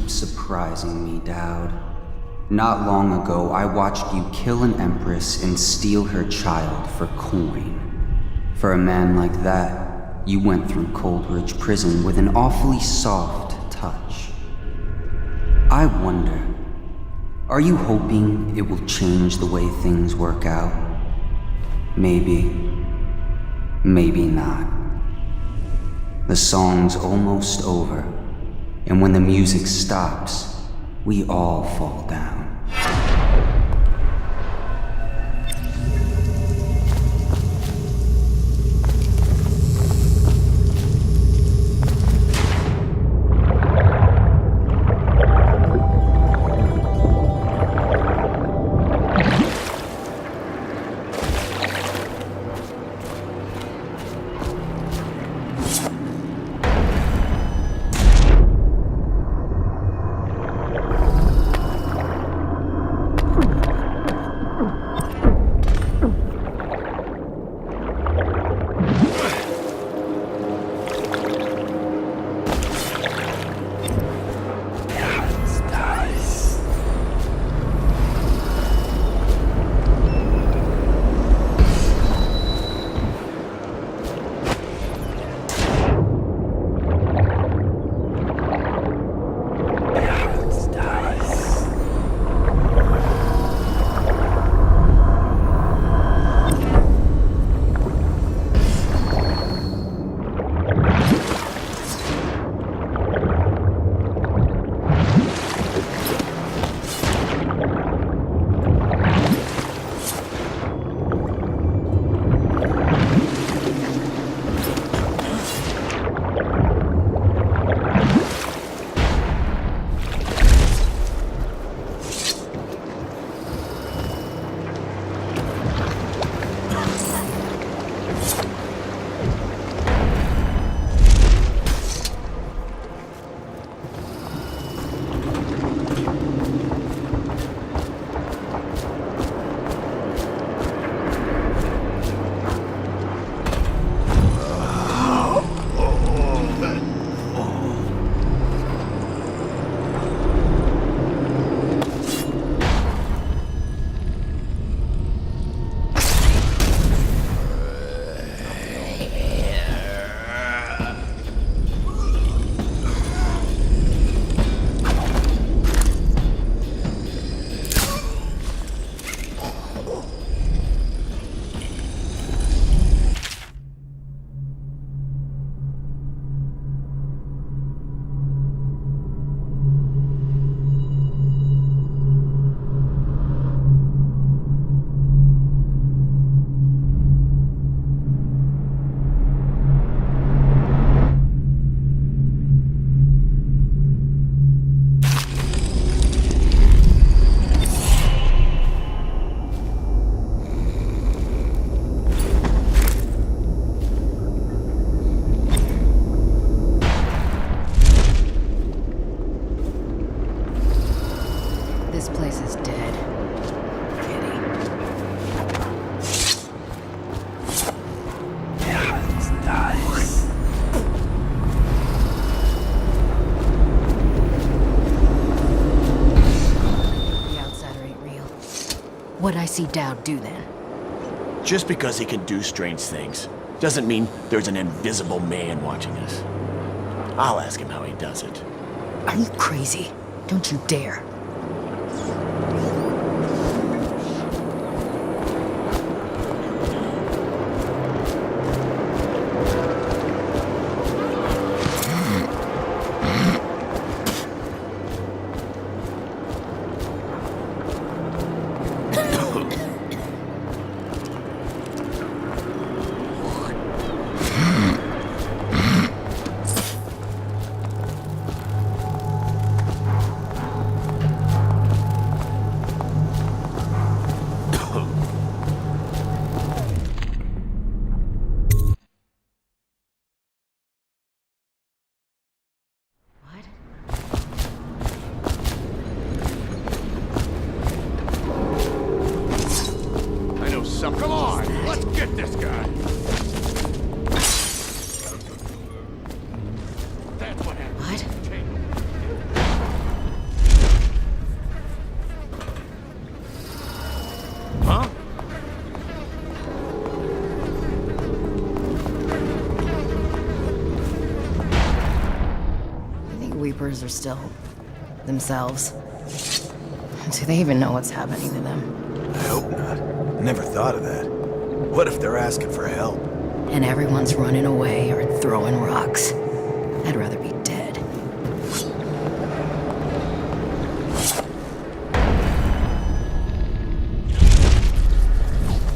Surprising me, Dowd. Not long ago, I watched you kill an empress and steal her child for coin. For a man like that, you went through Coldridge Prison with an awfully soft touch. I wonder, are you hoping it will change the way things work out? Maybe. Maybe not. The song's almost over. And when the music stops, we all fall down. I see Dowd do then? Just because he can do strange things doesn't mean there's an invisible man watching us. I'll ask him how he does it. Are you crazy? Don't you dare. Come on, let's get this guy. That's what happened. What? Huh? I think Weepers are still themselves. Do they even know what's happening to them? I hope not. Never thought of that. What if they're asking for help? And everyone's running away or throwing rocks. I'd rather be dead.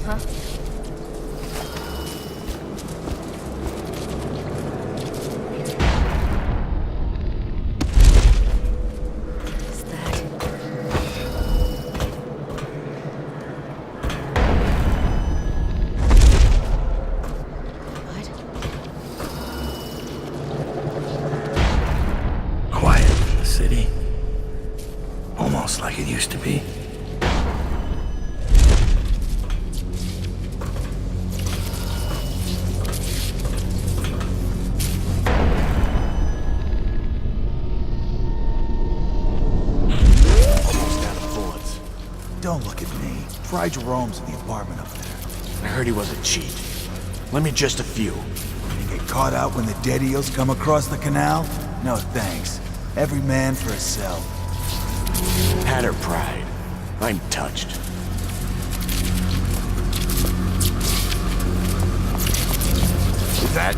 Huh? What's that? Quiet in the city. Almost like it used to be. Almost out of bullets. Don't look at me. Try Jerome's in the apartment up there. I heard he was a cheat. Lend me just a few. You get caught out when the dead eels come across the canal? No thanks. Every man for himself. Had her pride. I'm touched. Is that?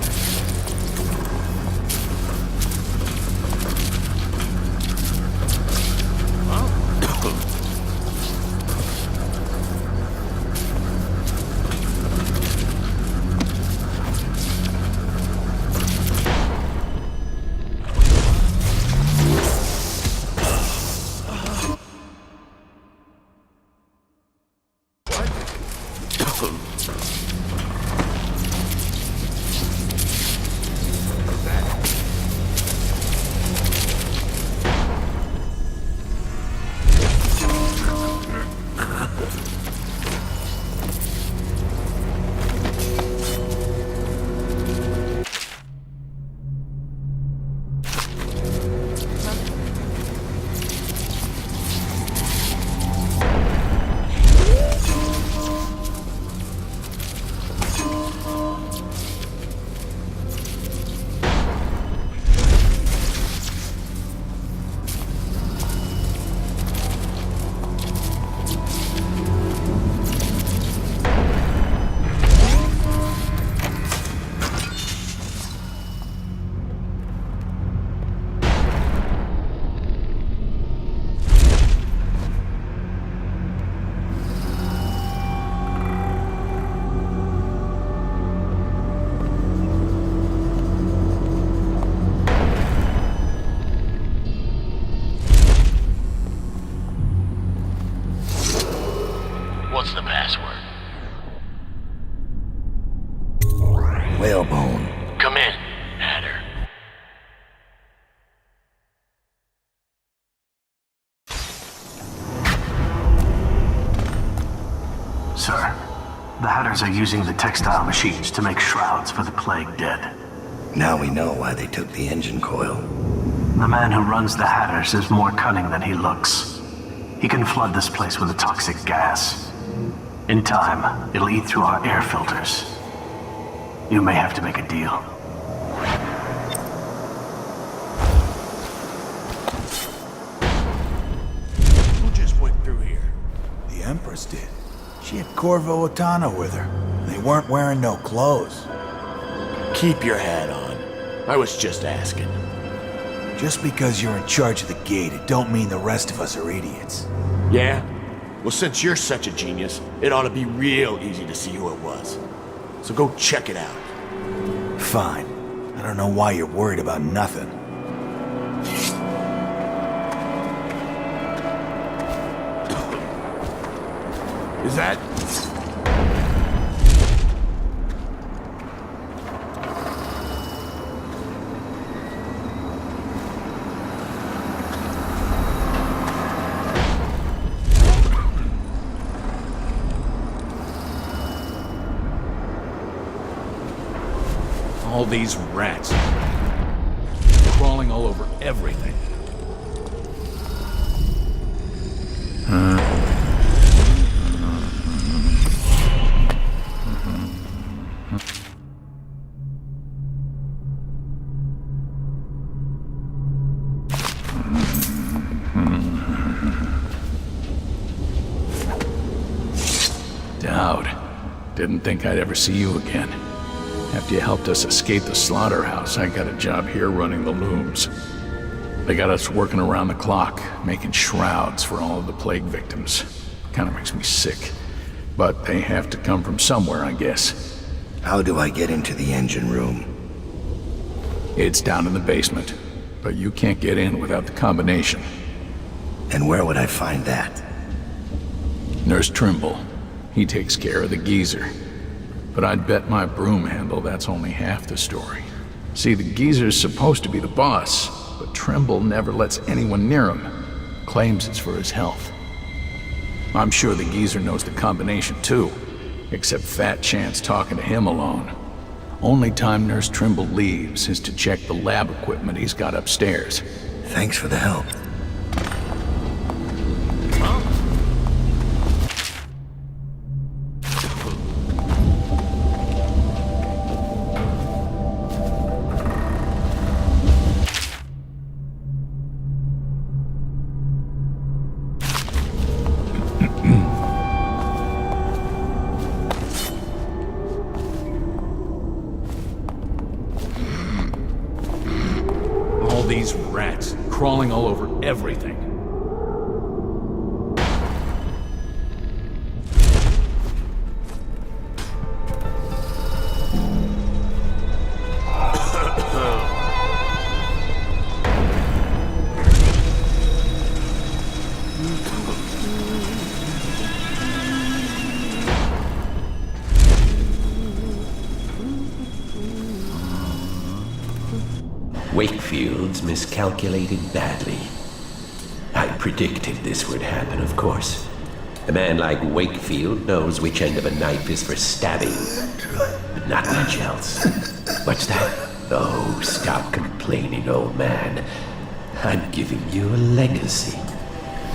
What's the password? Whalebone. Come in, Hatter. Sir, the Hatters are using the textile machines to make shrouds for the plague dead. Now we know why they took the engine coil. The man who runs the Hatters is more cunning than he looks. He can flood this place with a toxic gas. In time, it'll eat through our air filters. You may have to make a deal. Who just went through here? The Empress did. She had Corvo Otana with her. They weren't wearing no clothes. Keep your hat on. I was just asking. Just because you're in charge of the gate, it don't mean the rest of us are idiots. Yeah? Well, since you're such a genius, it ought to be real easy to see who it was. So go check it out. Fine. I don't know why you're worried about nothing. Is that... All these rats. Crawling all over everything. Dowd. Didn't think I'd ever see you again. After you helped us escape the slaughterhouse, I got a job here running the looms. They got us working around the clock, making shrouds for all of the plague victims. Kinda makes me sick. But they have to come from somewhere, I guess. How do I get into the engine room? It's down in the basement, but you can't get in without the combination. And where would I find that? Nurse Trimble. He takes care of the geezer. But I'd bet my broom handle that's only half the story. See, the geezer's supposed to be the boss, but Trimble never lets anyone near him. Claims it's for his health. I'm sure the geezer knows the combination too, except Fat Chance talking to him alone. Only time Nurse Trimble leaves is to check the lab equipment he's got upstairs. Thanks for the help. These rats crawling all over everything. Wakefield's miscalculated badly. I predicted this would happen, of course. A man like Wakefield knows which end of a knife is for stabbing, but not much else. What's that? Oh, stop complaining, old man. I'm giving you a legacy.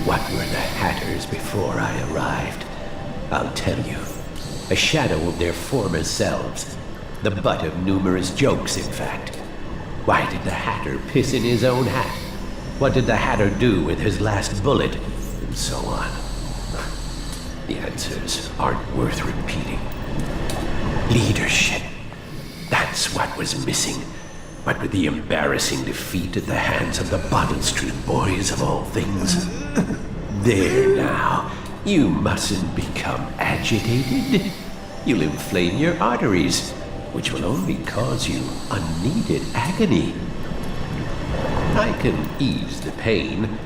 What were the Hatters before I arrived? I'll tell you. A shadow of their former selves. The butt of numerous jokes, in fact. Why did the Hatter piss in his own hat? What did the Hatter do with his last bullet? And so on. The answers aren't worth repeating. Leadership. That's what was missing. What with the embarrassing defeat at the hands of the Bottle Street Boys of all things. There now. You mustn't become agitated. You'll inflame your arteries, which will only cause you unneeded agony. I can ease the pain,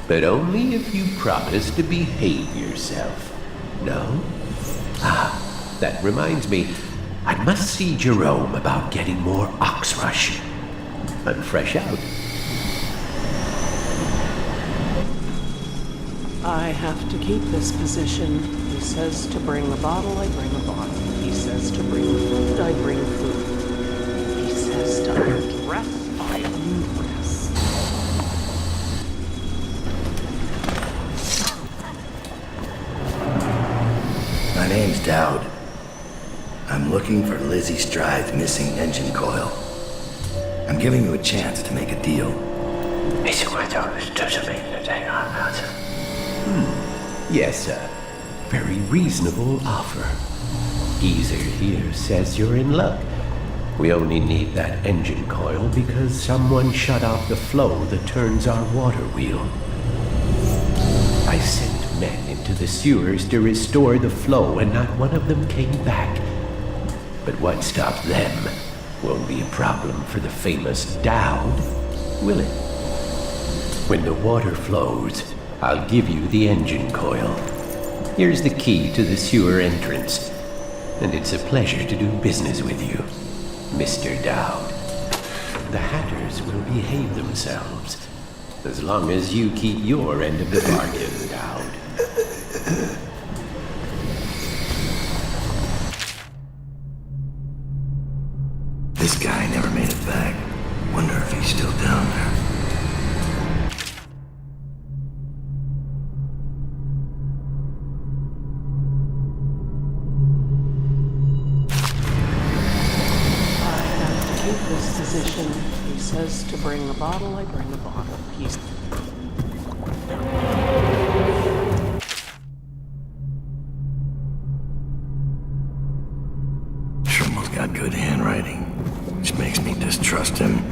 but only if you promise to behave yourself. No? Ah, that reminds me. I must see Jerome about getting more Oxrush. I'm fresh out. I have to keep this position. He says to bring a bottle, I bring a bottle. He says to bring food, I bring food. He says to undress, I undress. My name Dowd. I'm looking for Lizzie Stride's missing engine coil. I'm giving you a chance to make a deal. Yes, sir. Very reasonable offer. Geezer here says you're in luck. We only need that engine coil because someone shut off the flow that turns our water wheel. I sent men into the sewers to restore the flow and not one of them came back. But what stopped them won't be a problem for the famous Dowd, will it? When the water flows, I'll give you the engine coil. Here's the key to the sewer entrance. And it's a pleasure to do business with you, Mr. Dowd. The Hatters will behave themselves, as long as you keep your end of the bargain, Dowd. This guy never made it back. Wonder if he's still down there. This position. He says to bring a bottle, I bring a bottle. He's... Trimble's got good handwriting, which makes me distrust him.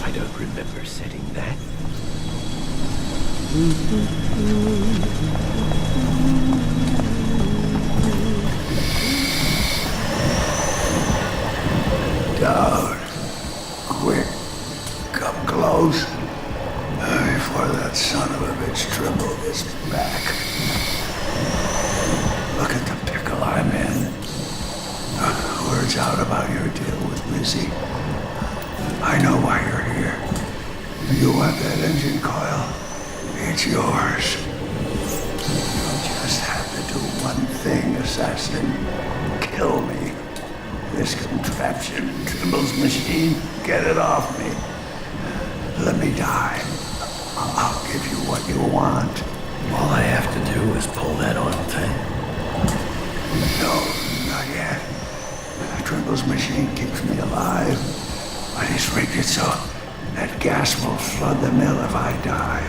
I don't remember setting that. Dowd, quick, come close. Before that son of a bitch Trimble is back. Look at the pickle I'm in. Words out about your deal with Lizzie. I know why you're here. You want that engine coil? It's yours. You just have to do one thing, assassin. Kill me. This contraption, Trimble's machine, get it off me. Let me die. I'll give you what you want. All I have to do is pull that oil tank. No, not yet. Trimble's machine keeps me alive, but he's rigged it so that gas will flood the mill if I die.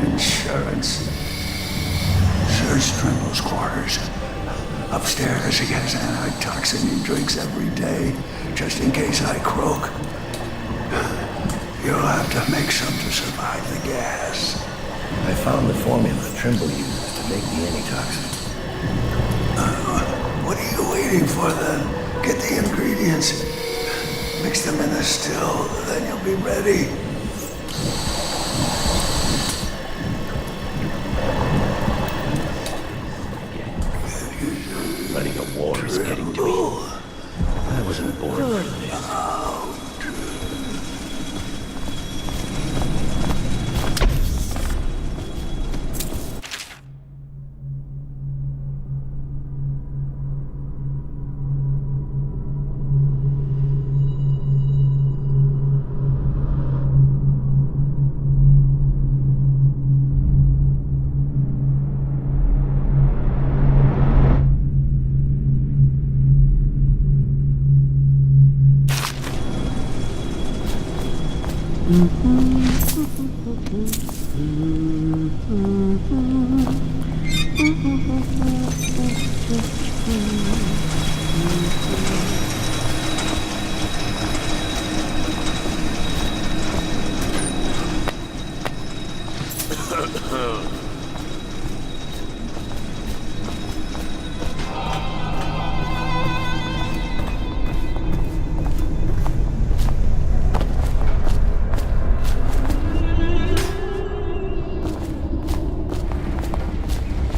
Insurance. Search Trimble's quarters. Upstairs, he has antitoxin he drinks every day, just in case I croak. You'll have to make some to survive the gas. I found the formula Trimble uses to make the antitoxin. What are you waiting for then? Get the ingredients. Mix them in the still, then you'll be ready. Running a war is getting to me. I wasn't born for this.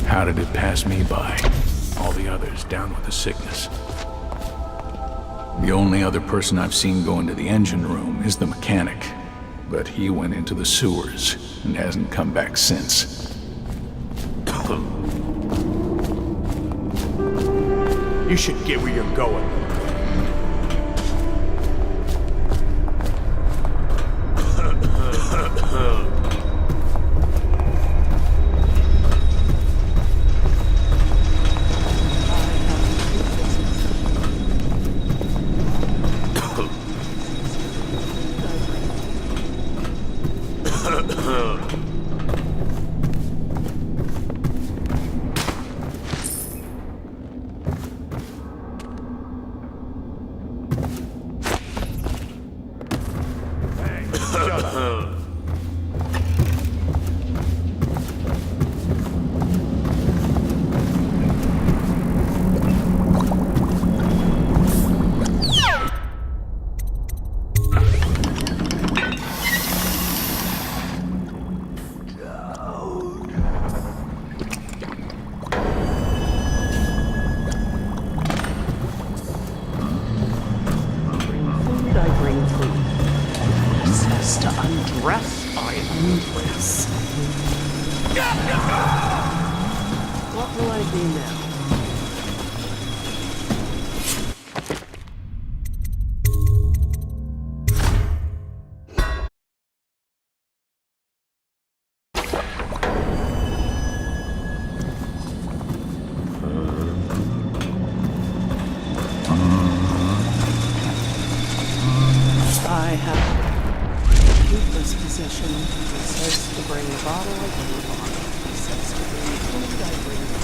How did it pass me by? All the others down with the sickness. The only other person I've seen go into the engine room is the mechanic, but he went into the sewers and hasn't come back since. You should get where you're going. What will I do now? I have to keep this position. He says to bring the bottle, I bring the bottle. He says to bring the food, I bring the food.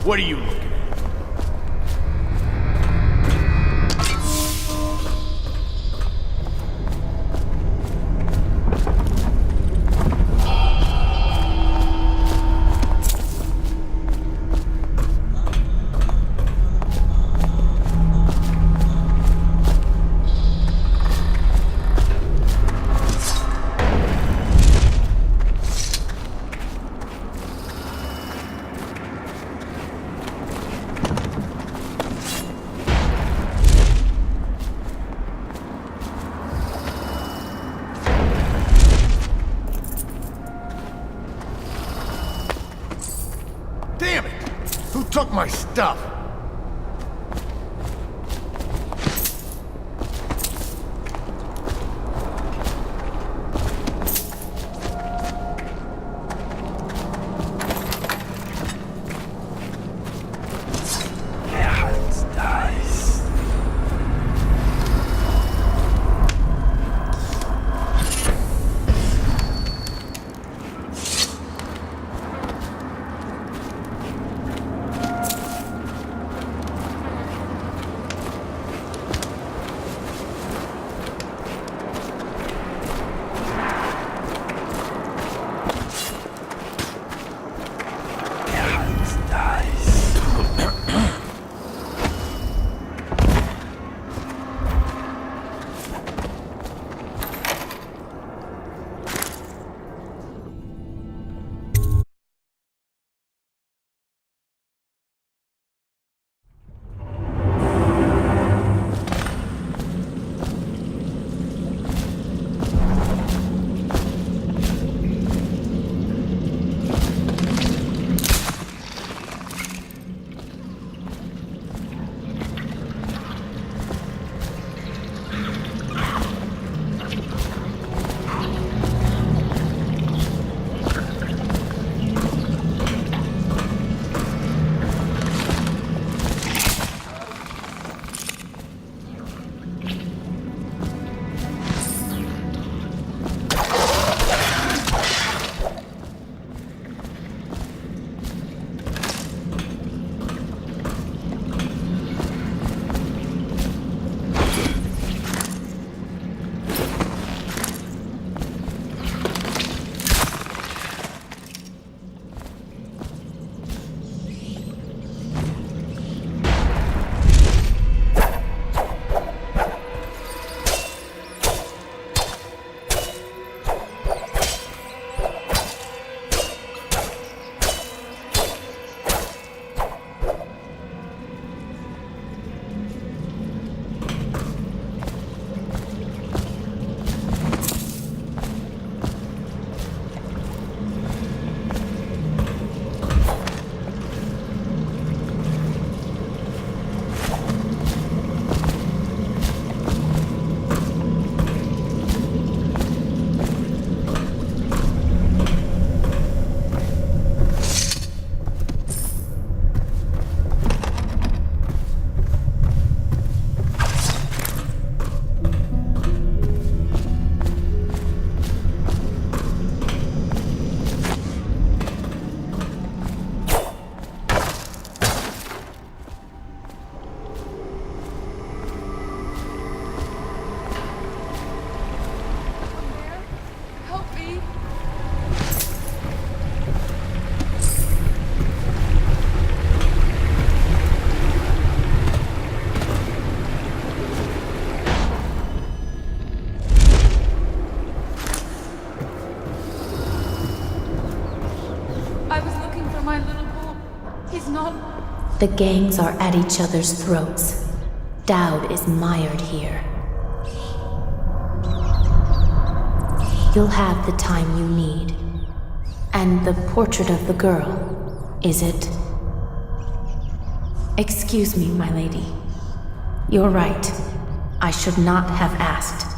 What are you looking at? Damn it! Who took my stuff? The gangs are at each other's throats. Dowd is mired here. You'll have the time you need. And the portrait of the girl, is it? Excuse me, my lady. You're right. I should not have asked.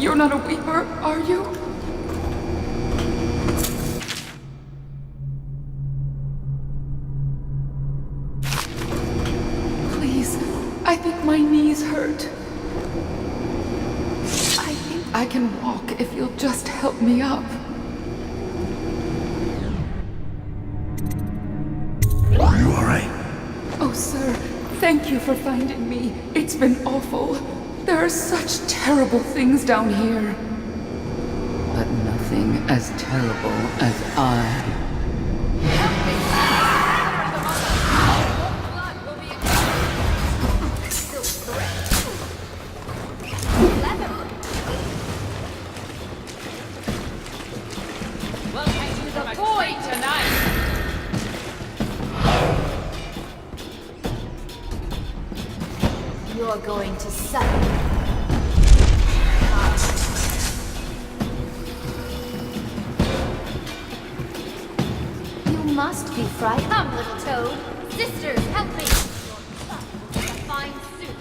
You're not a Weeper, are you? Please, I think my knees hurt. I think I can walk if you'll just help me up. Are you alright? Oh, sir, thank you for finding me. It's been awful. There are such terrible things down here. But nothing as terrible as I. Welcome to the void tonight. You're going to suffer. You must be frightened. Come, little toad. Sisters, help me. You're a fine suit.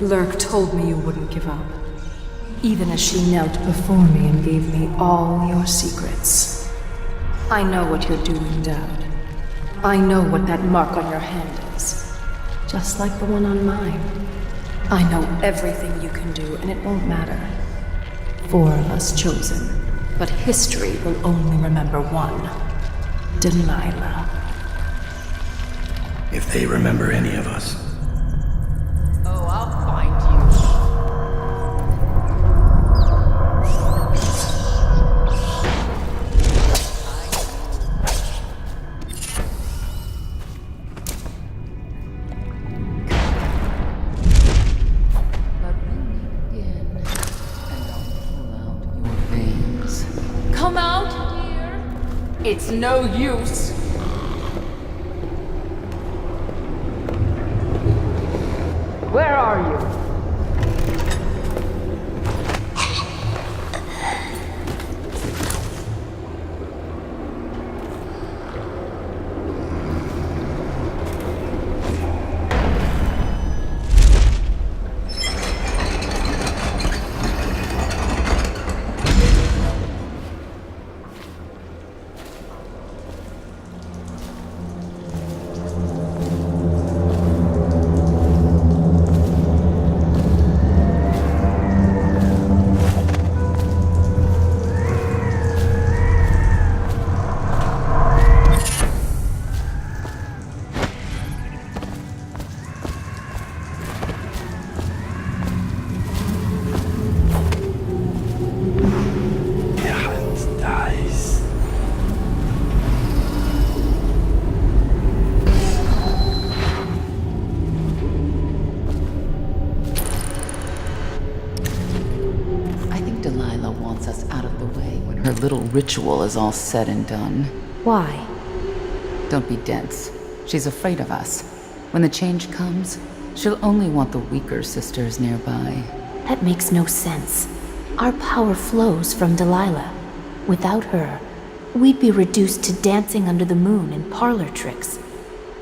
Lurk told me you wouldn't give up, even as she knelt before me and gave me all your secrets. I know what you're doing, Dowd. I know what that mark on your hand is, just like the one on mine. I know everything you can do, and it won't matter. 4 of us chosen, but history will only remember one. Delilah. If they remember any of us. Oh, I'll find you. Come out, dear. It's no use. Where are you? little ritual is all said and done. Why? Don't be dense. She's afraid of us. When the change comes, she'll only want the weaker sisters nearby. That makes no sense. Our power flows from Delilah. Without her, we'd be reduced to dancing under the moon and parlor tricks.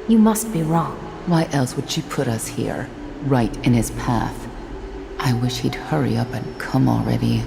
You must be wrong. Why else would she put us here, right in his path? I wish he'd hurry up and come already.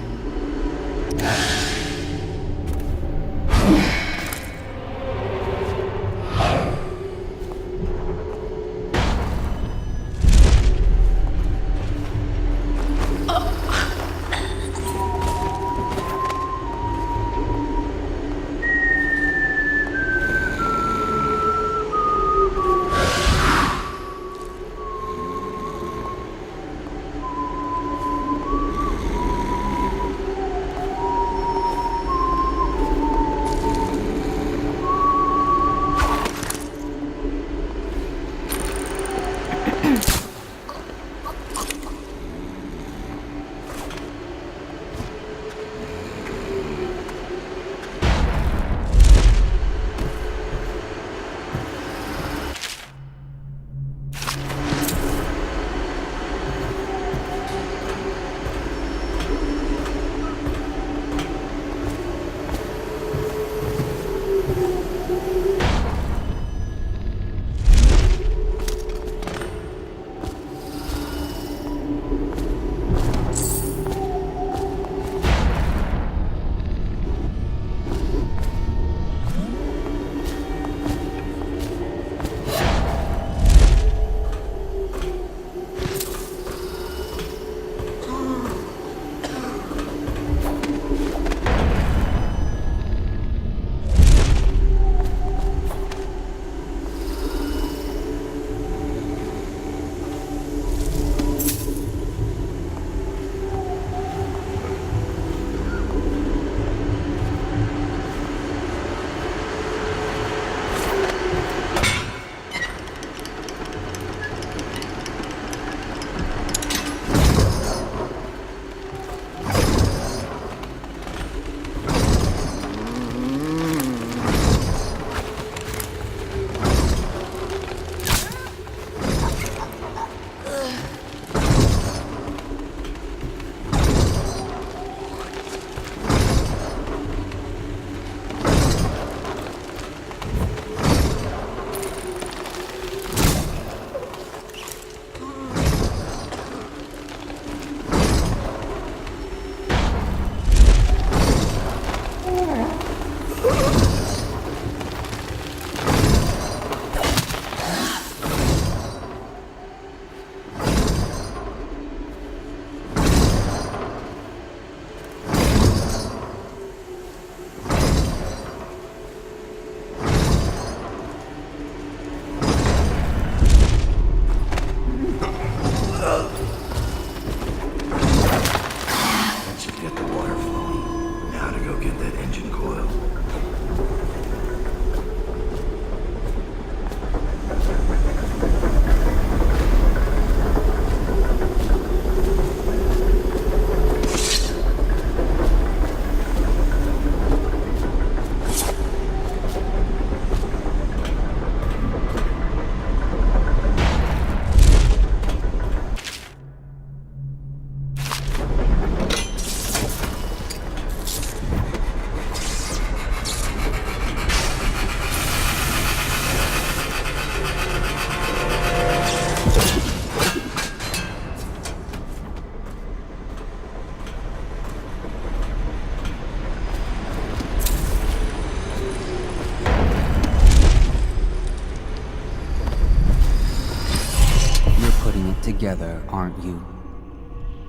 Together, aren't you?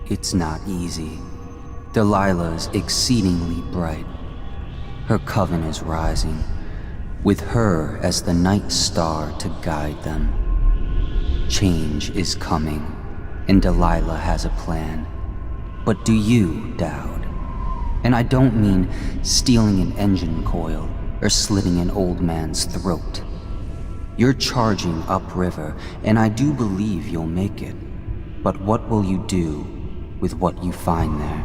It's not easy. Delilah's exceedingly bright. Her coven is rising, with her as the night star to guide them. Change is coming, and Delilah has a plan. But do you, Dowd? And I don't mean stealing an engine coil or slitting an old man's throat. You're charging upriver, and I do believe you'll make it. But what will you do with what you find there?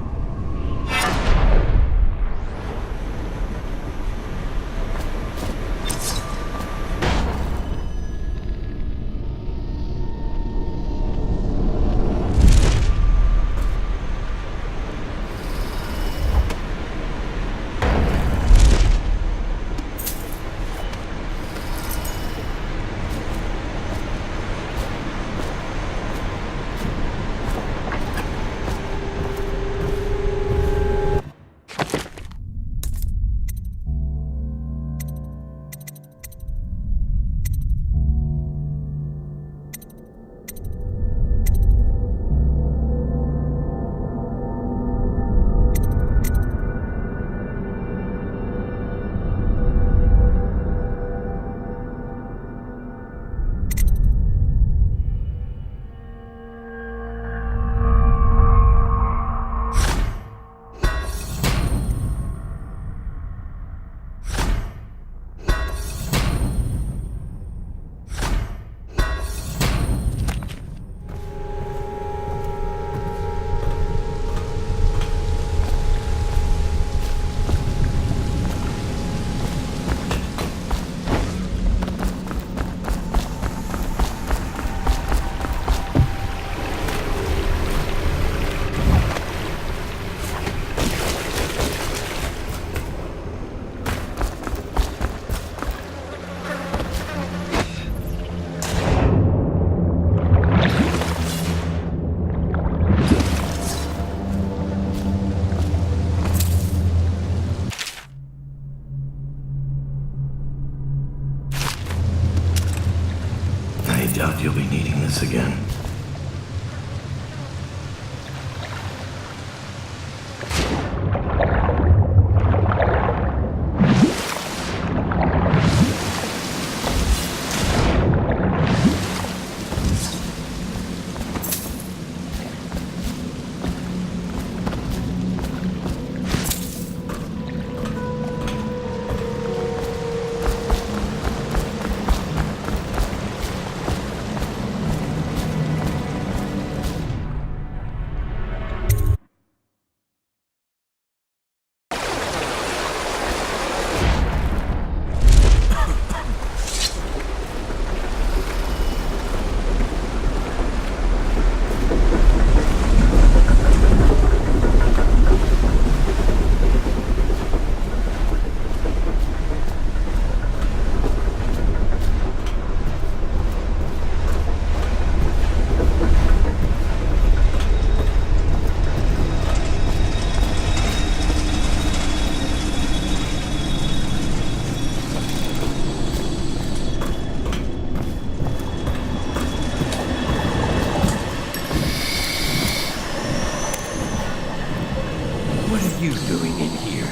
you doing in here?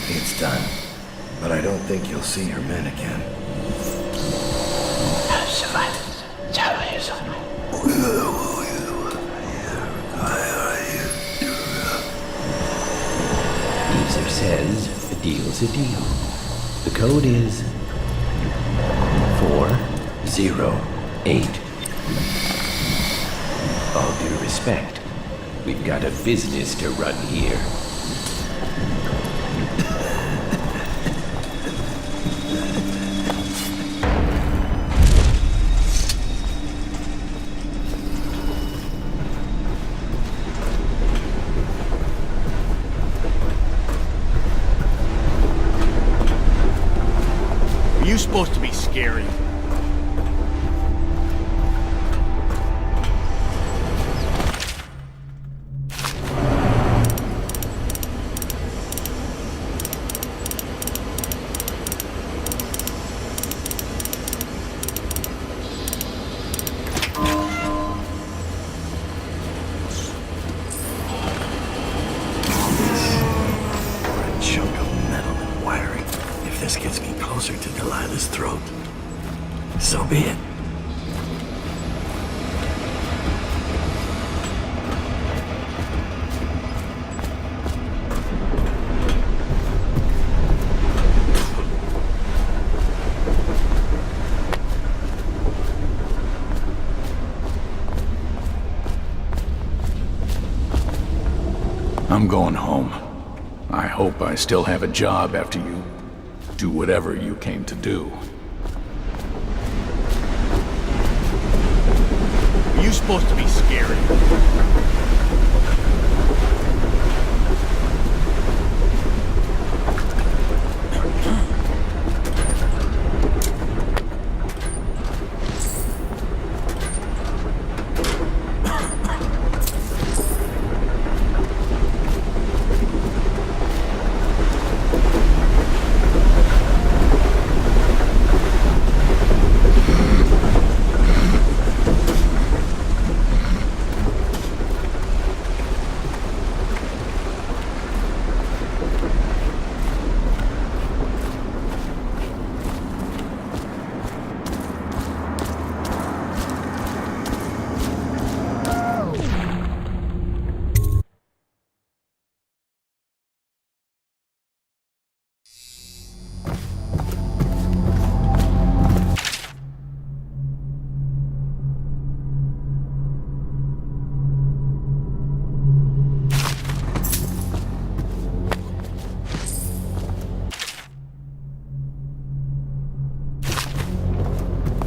It's done. But I don't think you'll see your men again. Deezer says a deal's a deal. The code is 408. All due respect, we've got a business to run here. Are you supposed to be scary? This gets me closer to Delilah's throat. So be it. I'm going home. I hope I still have a job after you do whatever you came to do. Are you supposed to be scary?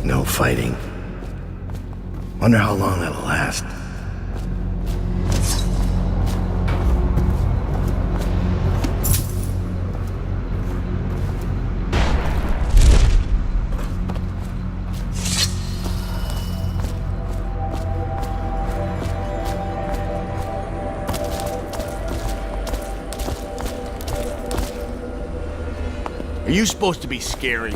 No fighting. Wonder how long that'll last. Are you supposed to be scary?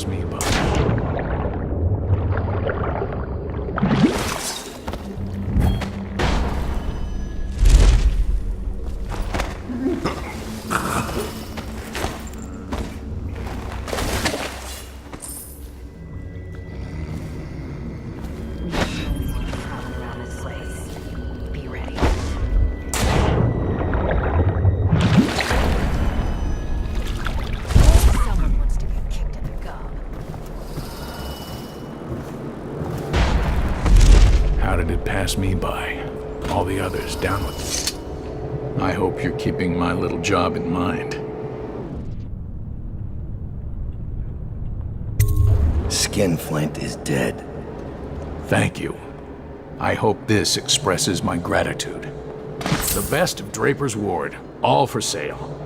Me by. How did it pass me by? All the others down with me. I hope you're keeping my little job in mind. Skinflint is dead. Thank you. I hope this expresses my gratitude. The best of Draper's Ward, all for sale.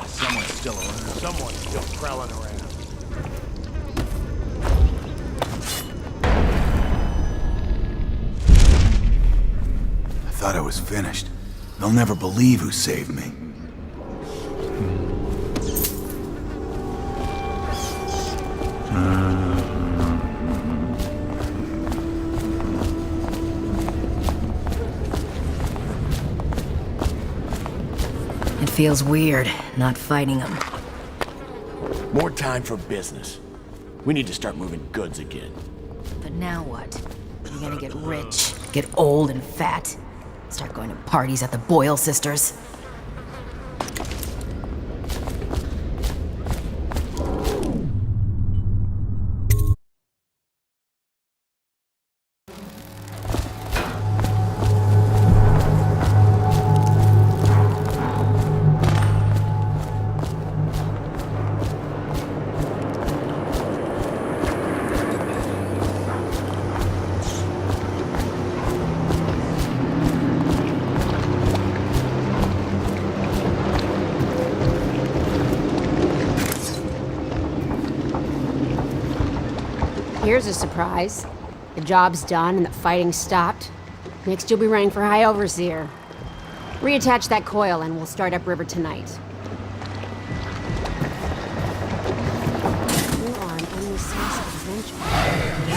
Someone's still around. Someone's still prowling around. I thought I was finished. They'll never believe who saved me. It feels weird, not fighting them. More time for business. We need to start moving goods again. But now what? You gonna get rich, get old and fat, start going to parties at the Boyle sisters? Here's a surprise. The job's done and the fighting's stopped. Next you'll be running for High Overseer. Reattach that coil and we'll start upriver tonight. You are an enemy source of adventure.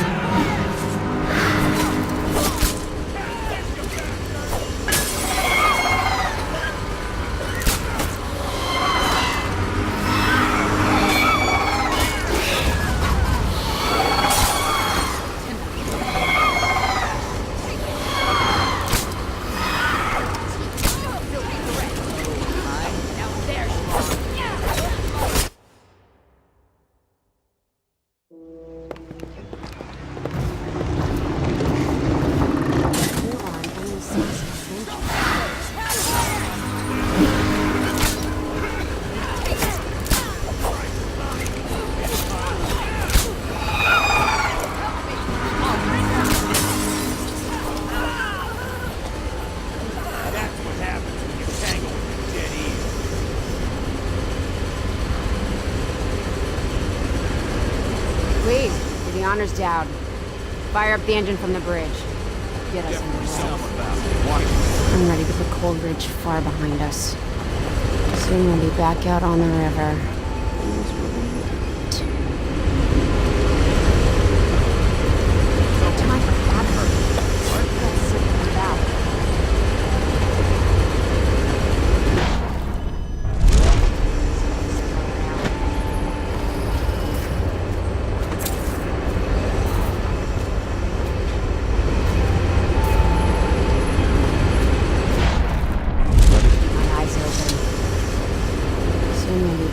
Please, do the honors down. Fire up the engine from the bridge. Get us underway. I'm ready to put Cold Ridge far behind us. Soon we'll be back out on the river. Time for effort. Let's sit them down.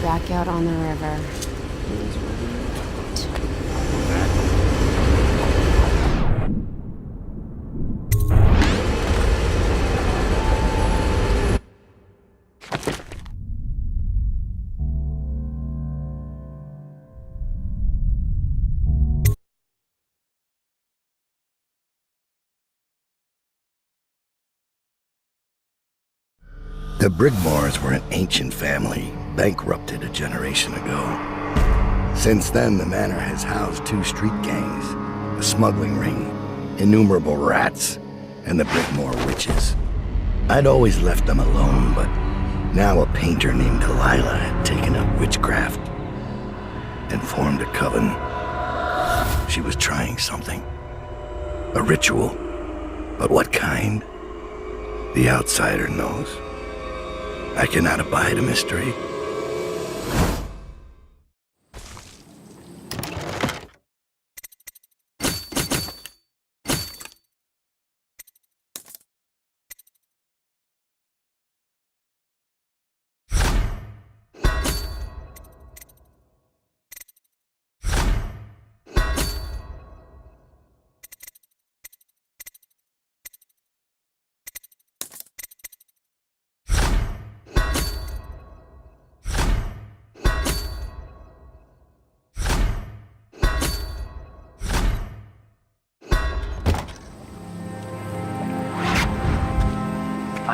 Back out on the river. The Brigmores were an ancient family, bankrupted a generation ago. Since then, the manor has housed 2 street gangs, a smuggling ring, innumerable rats, and the Brigmore witches. I'd always left them alone, but now a painter named Delilah had taken up witchcraft and formed a coven. She was trying something. A ritual. But what kind? The outsider knows. I cannot abide a mystery.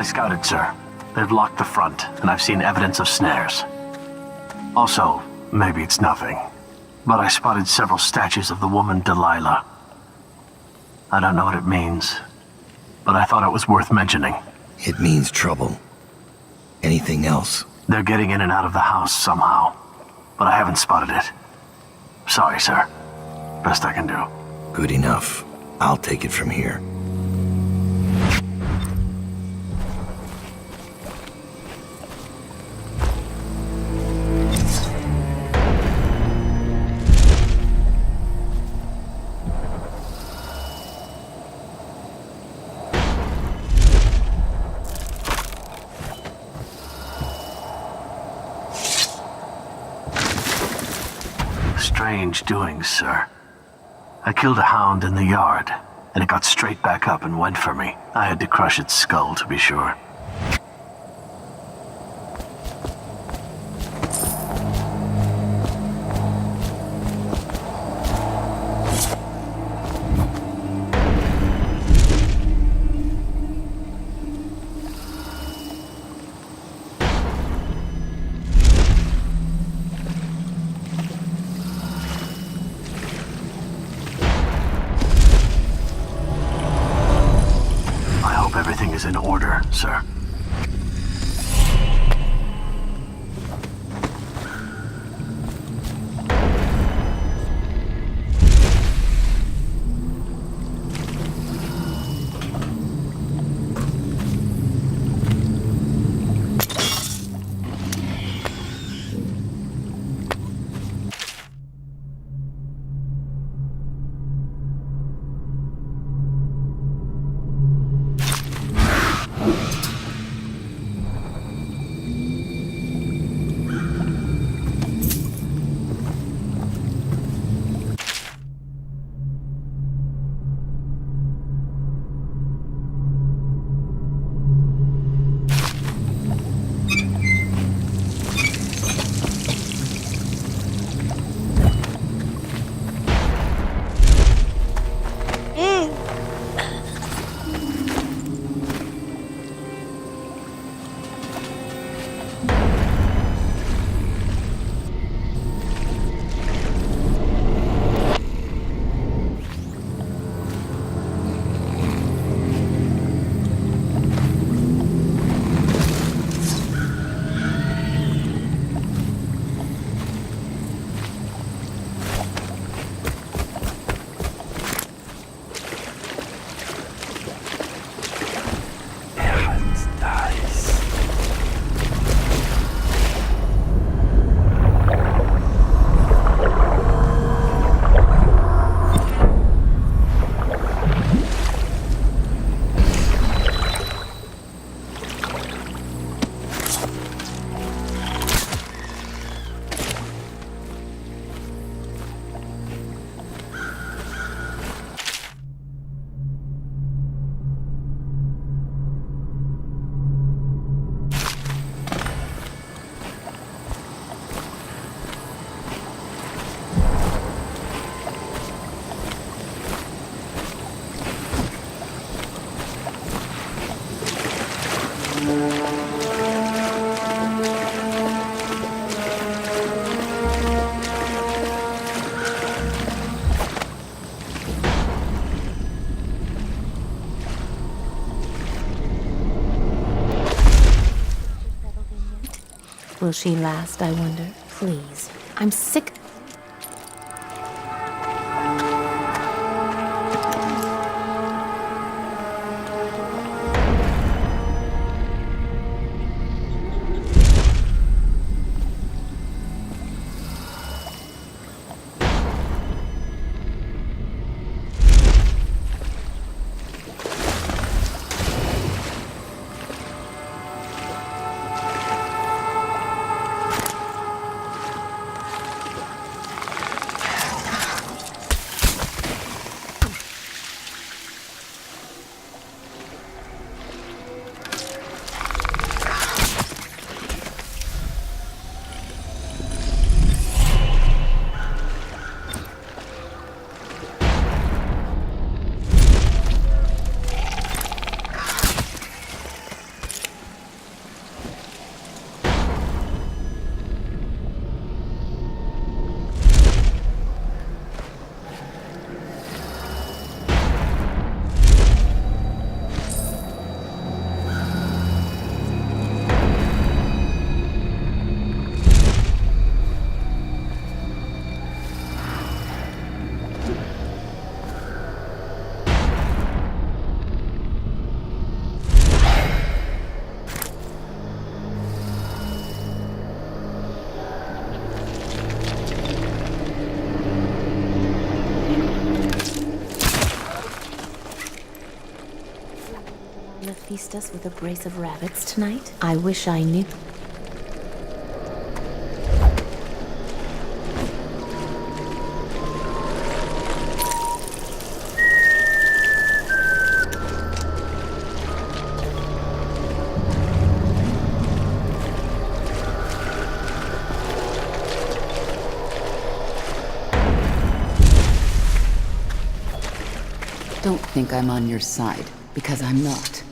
I scouted, sir. They've locked the front, and I've seen evidence of snares. Also, maybe it's nothing, but I spotted several statues of the woman Delilah. I don't know what it means, but I thought it was worth mentioning. It means trouble. Anything else? They're getting in and out of the house somehow, but I haven't spotted it. Sorry, sir. Best I can do. Good enough. I'll take it from here. Strange doings, sir. I killed a hound in the yard, and it got straight back up and went for me. I had to crush its skull, to be sure. Everything is in order, sir. Will she last, I wonder? Please. I'm sick. Delilah feast us with a brace of rabbits tonight? I wish I knew. Don't think I'm on your side, because I'm not.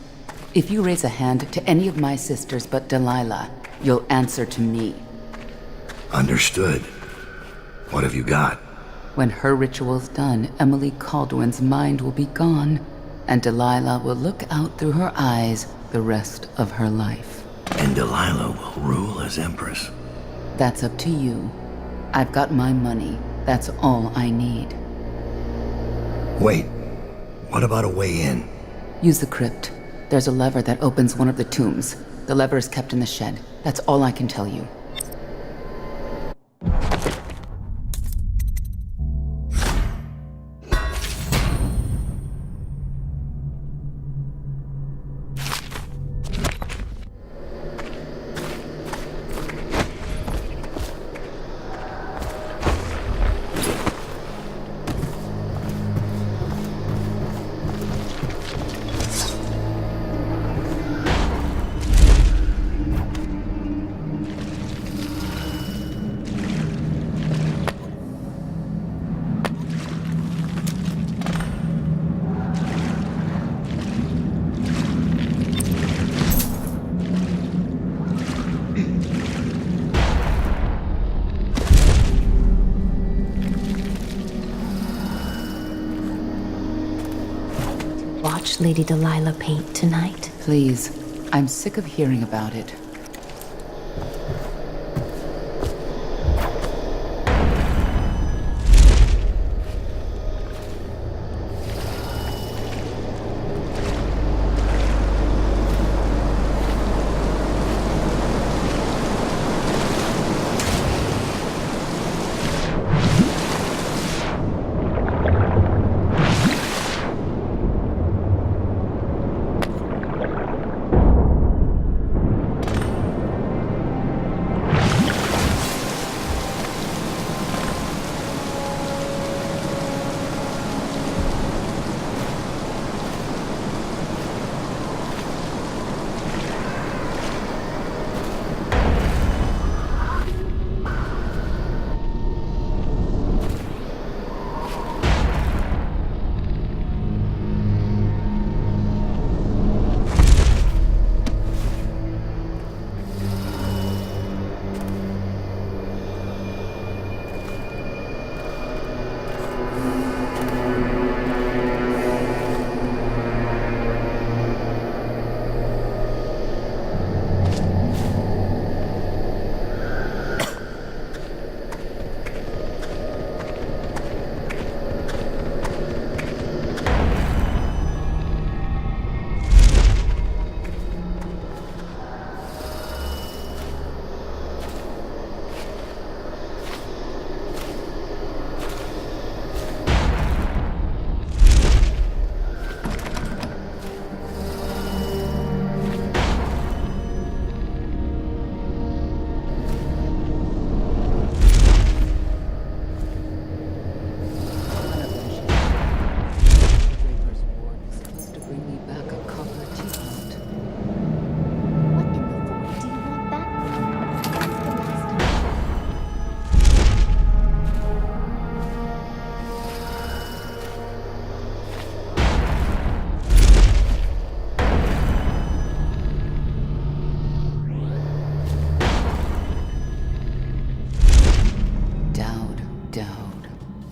If you raise a hand to any of my sisters but Delilah, you'll answer to me. Understood. What have you got? When her ritual's done, Emily Caldwin's mind will be gone, and Delilah will look out through her eyes the rest of her life. And Delilah will rule as Empress. That's up to you. I've got my money. That's all I need. Wait. What about a way in? Use the crypt. There's a lever that opens one of the tombs. The lever is kept in the shed. That's all I can tell you. Watch Lady Delilah paint tonight? Please. I'm sick of hearing about it.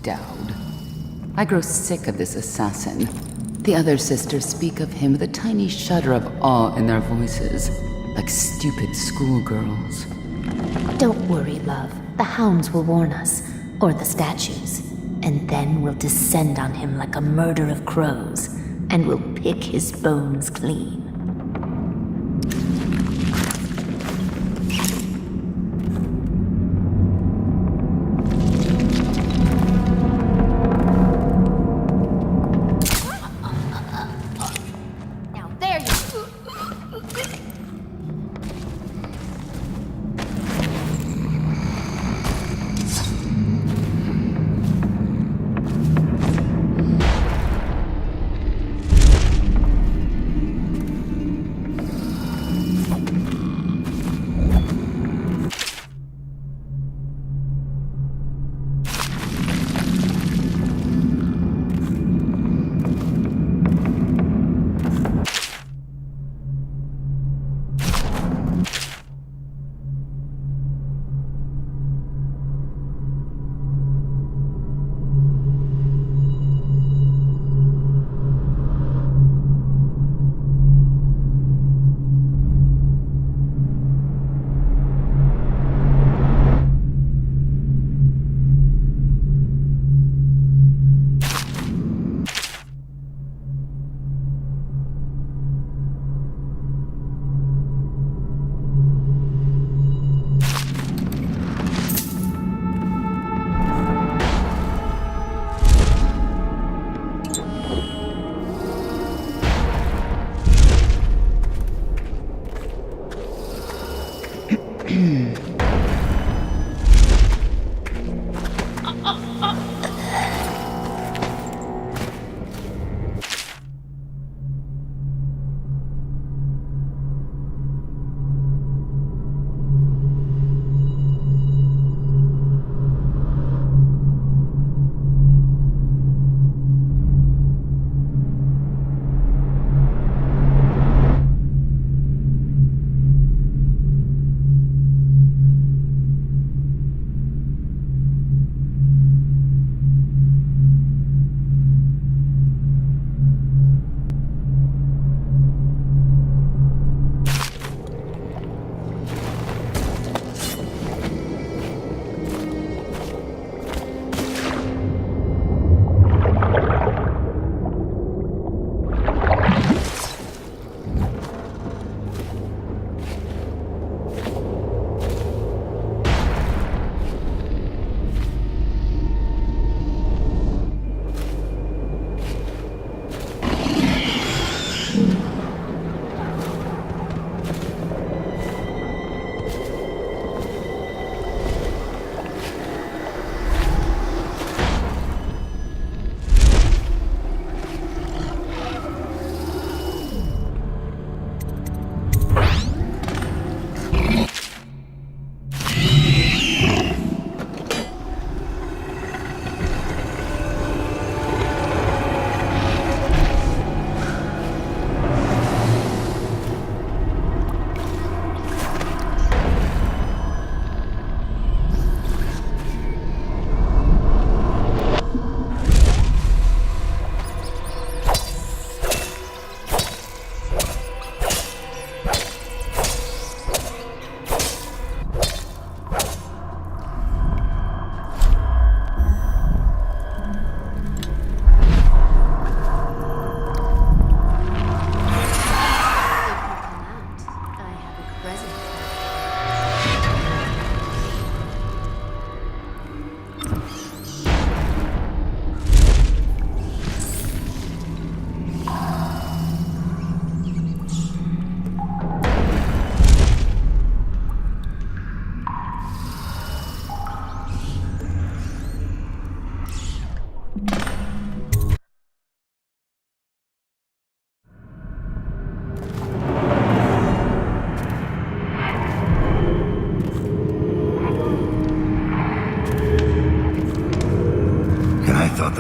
Dowd. I grow sick of this assassin. The other sisters speak of him with a tiny shudder of awe in their voices, like stupid schoolgirls. Don't worry, love. The hounds will warn us, or the statues. And then we'll descend on him like a murder of crows, and we'll pick his bones clean. Now there you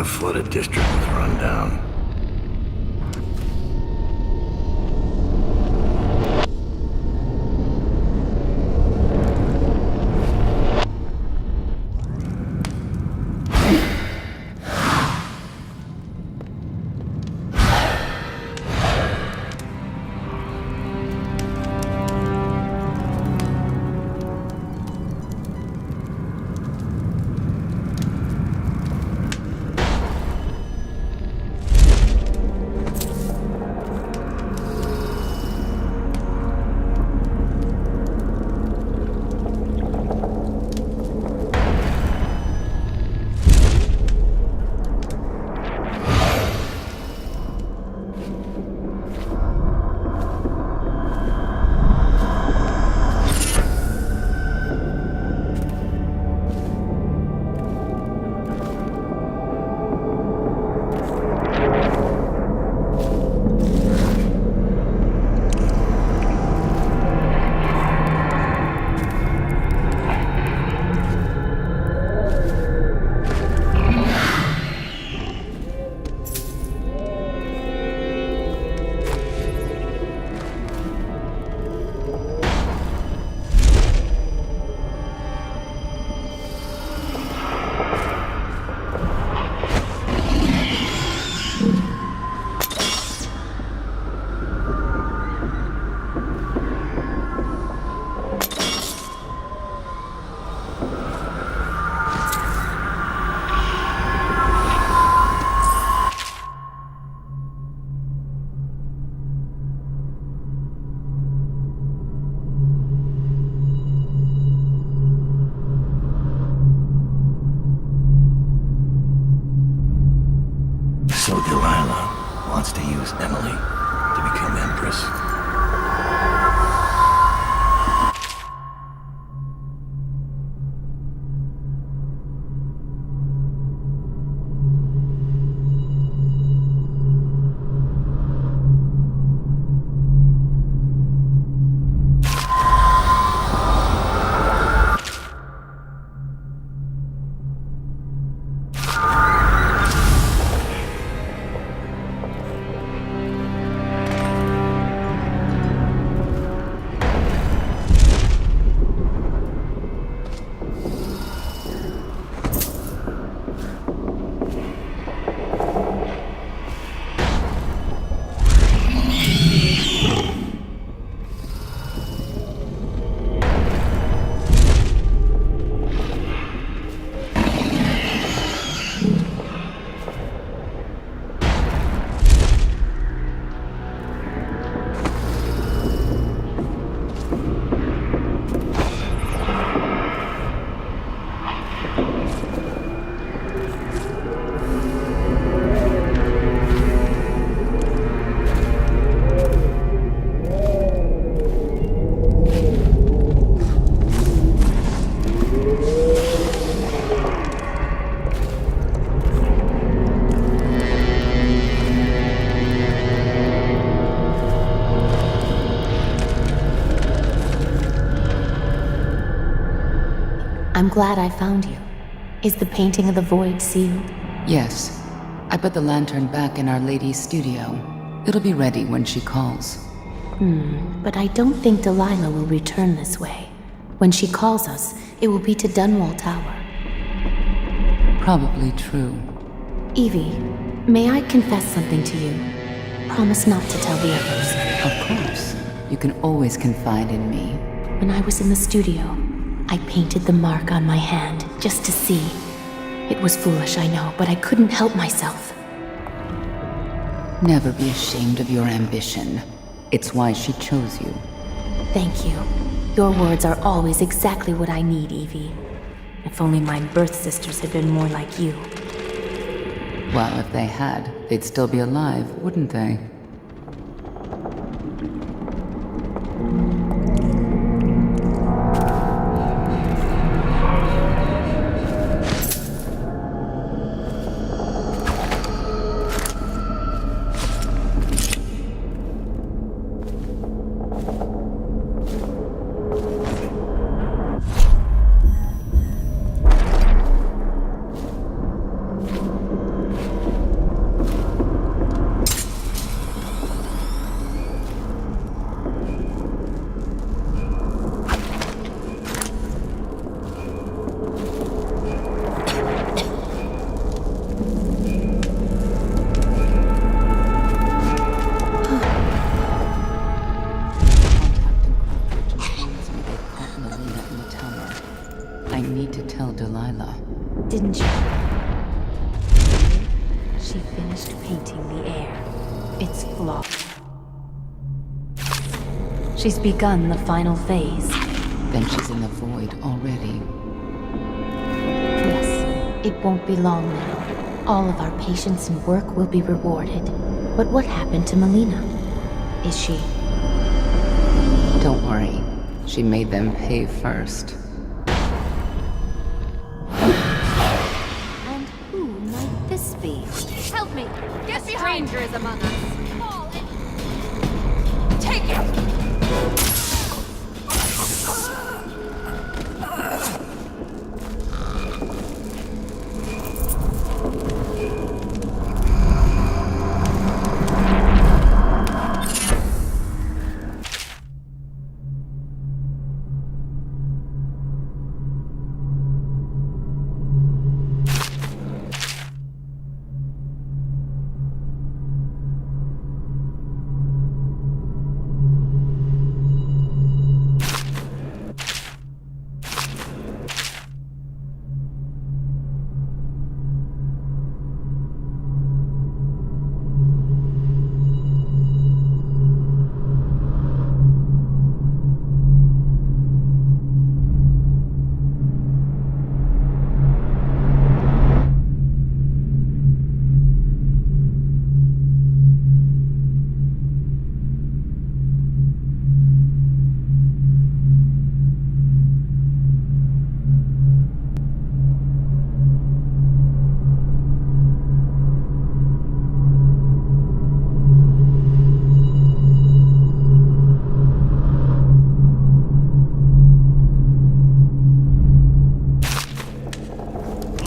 foot a district was run down. So Delilah wants to use Emily to become Empress. I'm glad I found you. Is the painting of the void sealed? Yes. I put the lantern back in Our Lady's studio. It'll be ready when she calls. But I don't think Delilah will return this way. When she calls us, it will be to Dunwall Tower. Probably true. Evie, may I confess something to you? Promise not to tell the others. Of course. You can always confide in me. When I was in the studio, I painted the mark on my hand, just to see. It was foolish, I know, but I couldn't help myself. Never be ashamed of your ambition. It's why she chose you. Thank you. Your words are always exactly what I need, Evie. If only my birth sisters had been more like you. Well, if they had, they'd still be alive, wouldn't they? It's flawed. She's begun the final phase. Then she's in the void already. Yes, it won't be long now. All of our patience and work will be rewarded. But what happened to Melina? Is she... Don't worry. She made them pay first. And who might this be? Help me! Get behind! Strangers among us! Fall and... Take it!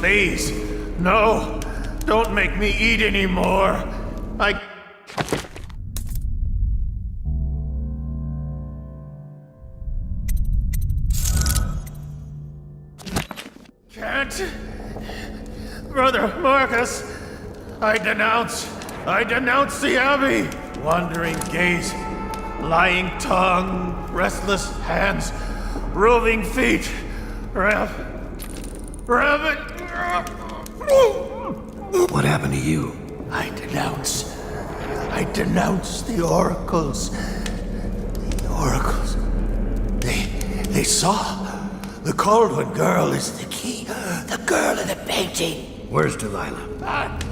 Please, no. Don't make me eat anymore. I... can't. Brother Marcus, I denounce the Abbey. Wandering gaze, lying tongue, restless hands, roving feet, rabbit. What happened to you? I denounce the oracles. The oracles. They saw. The Caldwell girl is the key. The girl in the painting. Where's Delilah? Stop!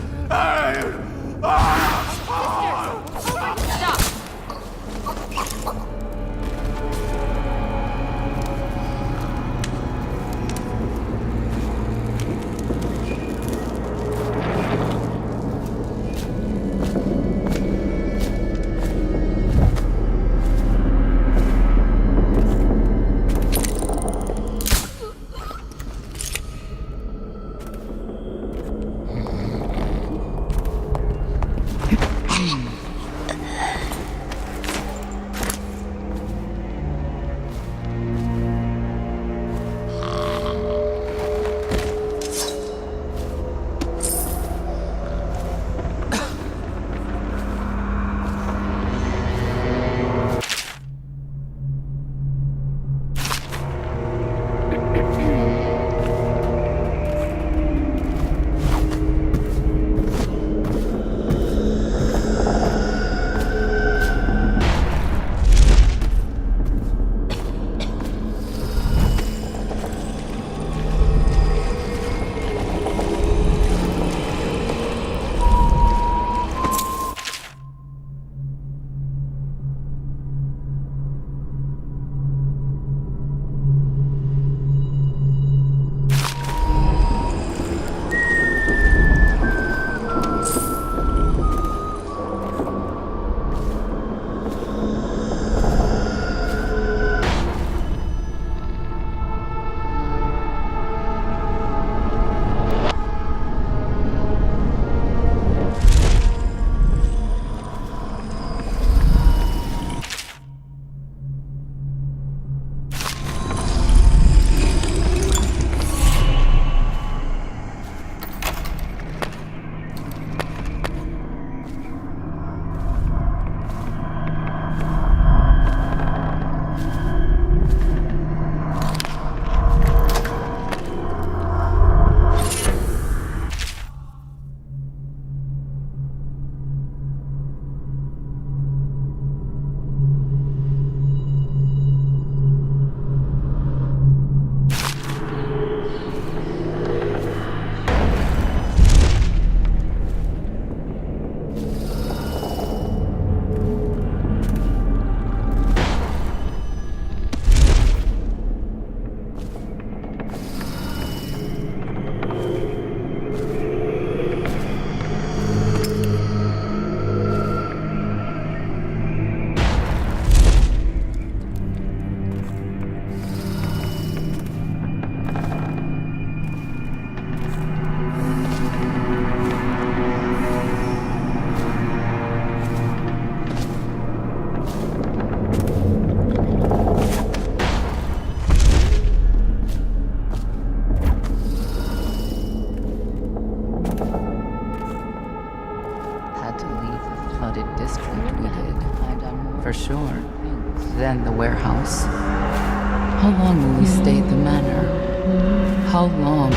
street we did. For sure. Then the warehouse. How long will we stay at the manor? How long?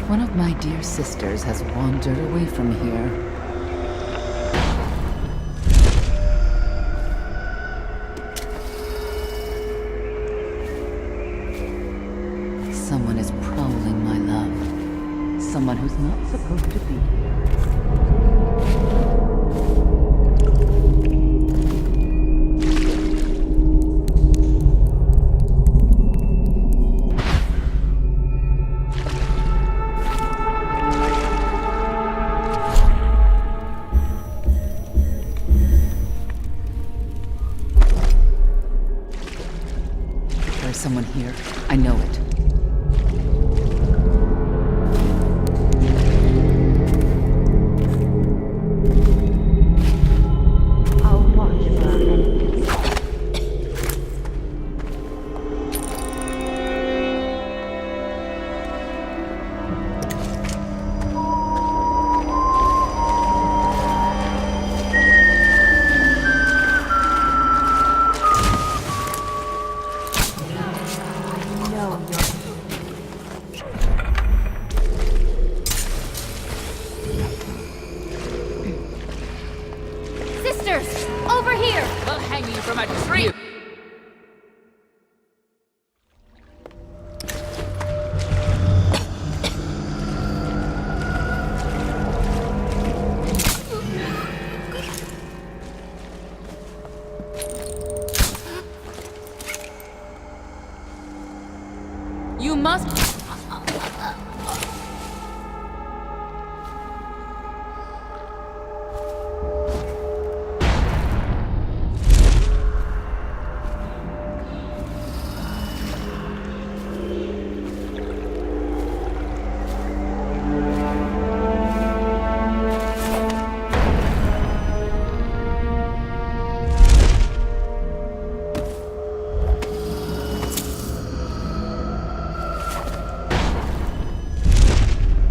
One of my dear sisters has wandered away from here. Someone is prowling, my love. Someone who's not supposed to be here. There's someone here. I know it. Sisters, over here! They'll hang you from a tree! You must...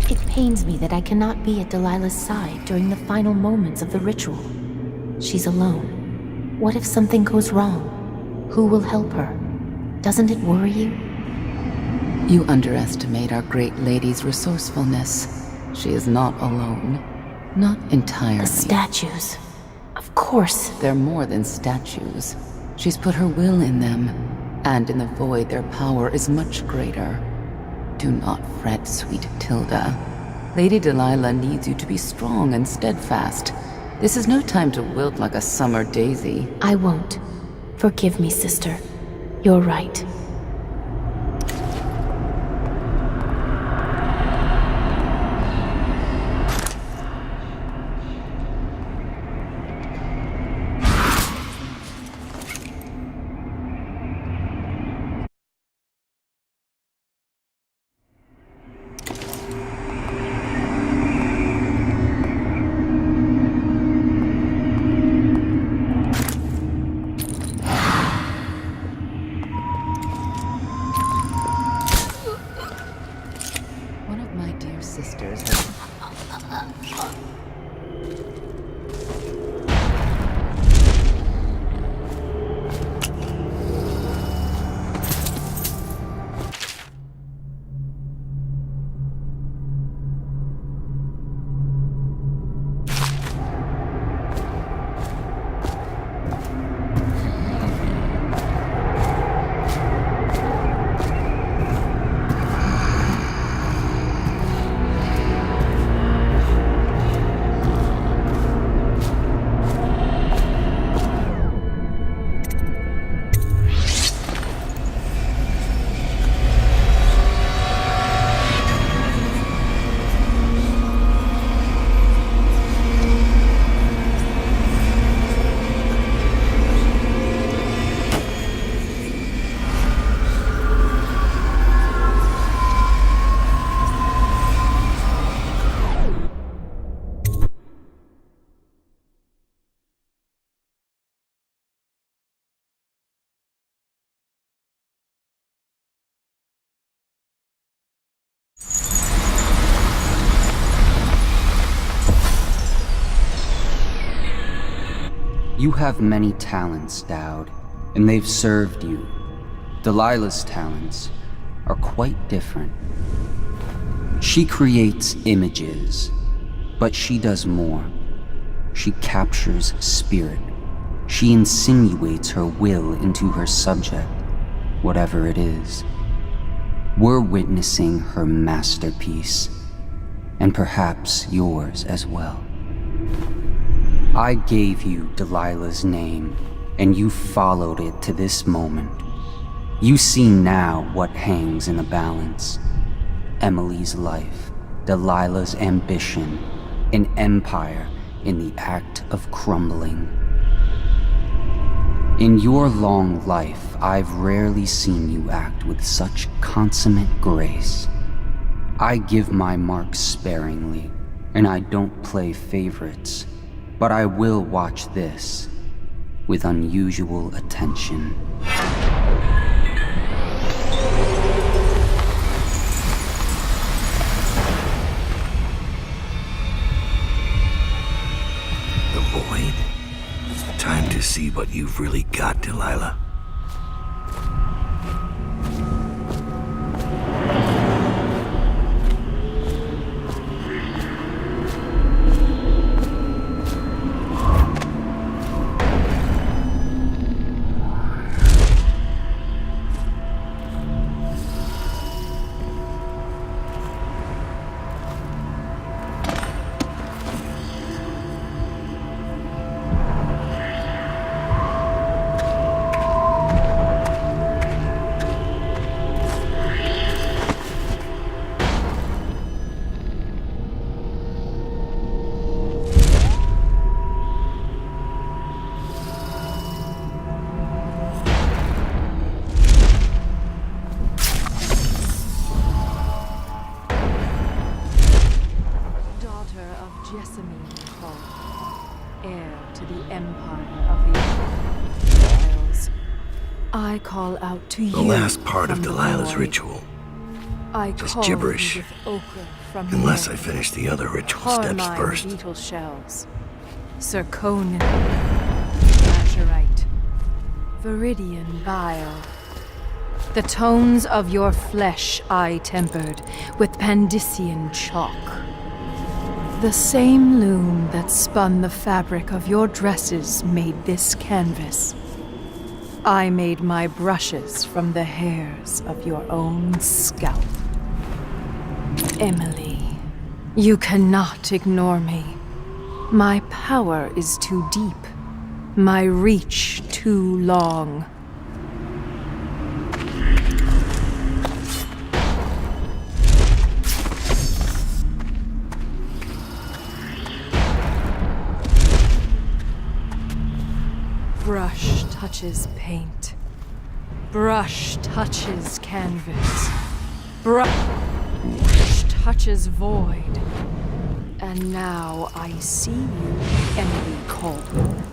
It pains me that I cannot be at Delilah's side during the final moments of the ritual. She's alone. What if something goes wrong? Who will help her? Doesn't it worry you? You underestimate our great lady's resourcefulness. She is not alone. Not entirely. The statues. Of course. They're more than statues. She's put her will in them, and in the void their power is much greater. Do not fret, sweet Tilda. Lady Delilah needs you to be strong and steadfast. This is no time to wilt like a summer daisy. I won't. Forgive me, sister. You're right. You have many talents, Dowd, and they've served you. Delilah's talents are quite different. She creates images, but she does more. She captures spirit. She insinuates her will into her subject, whatever it is. We're witnessing her masterpiece, and perhaps yours as well. I gave you Delilah's name, and you followed it to this moment. You see now what hangs in the balance. Emily's life, Delilah's ambition, an empire in the act of crumbling. In your long life, I've rarely seen you act with such consummate grace. I give my marks sparingly, and I don't play favorites, but I will watch this with unusual attention. Time to see what you've really got, Delilah. I call out to you. The last part of Delilah's ritual. Just gibberish. Unless I finish the other ritual steps first. Beetle shells. Zirconian. Lazurite. Viridian bile. The tones of your flesh I tempered with Pandician chalk. The same loom that spun the fabric of your dresses made this canvas. I made my brushes from the hairs of your own scalp. Emily, you cannot ignore me. My power is too deep. My reach too long. Brush touches paint. Brush touches canvas. Brush touches void. And now I see you, Emily Caldwell.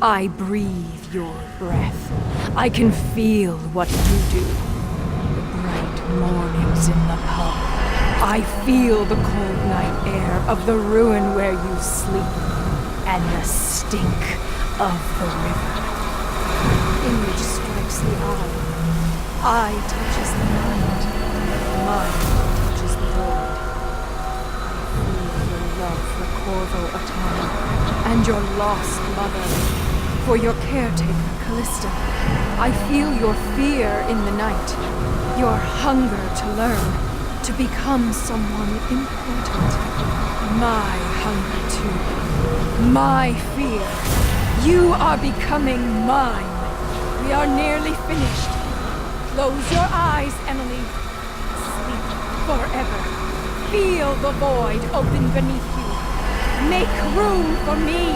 I breathe your breath. I can feel what you do. The bright mornings in the pub. I feel the cold night air of the ruin where you sleep. And the stink of the river. Image strikes the eye touches the mind touches the void. I feel your love for Corvo Atana and your lost mother, for your caretaker Callista. I feel your fear in the night, your hunger to learn, to become someone important. My hunger too, my fear. You are becoming mine. We are nearly finished. Close your eyes, Emily. Sleep forever. Feel the void open beneath you. Make room for me.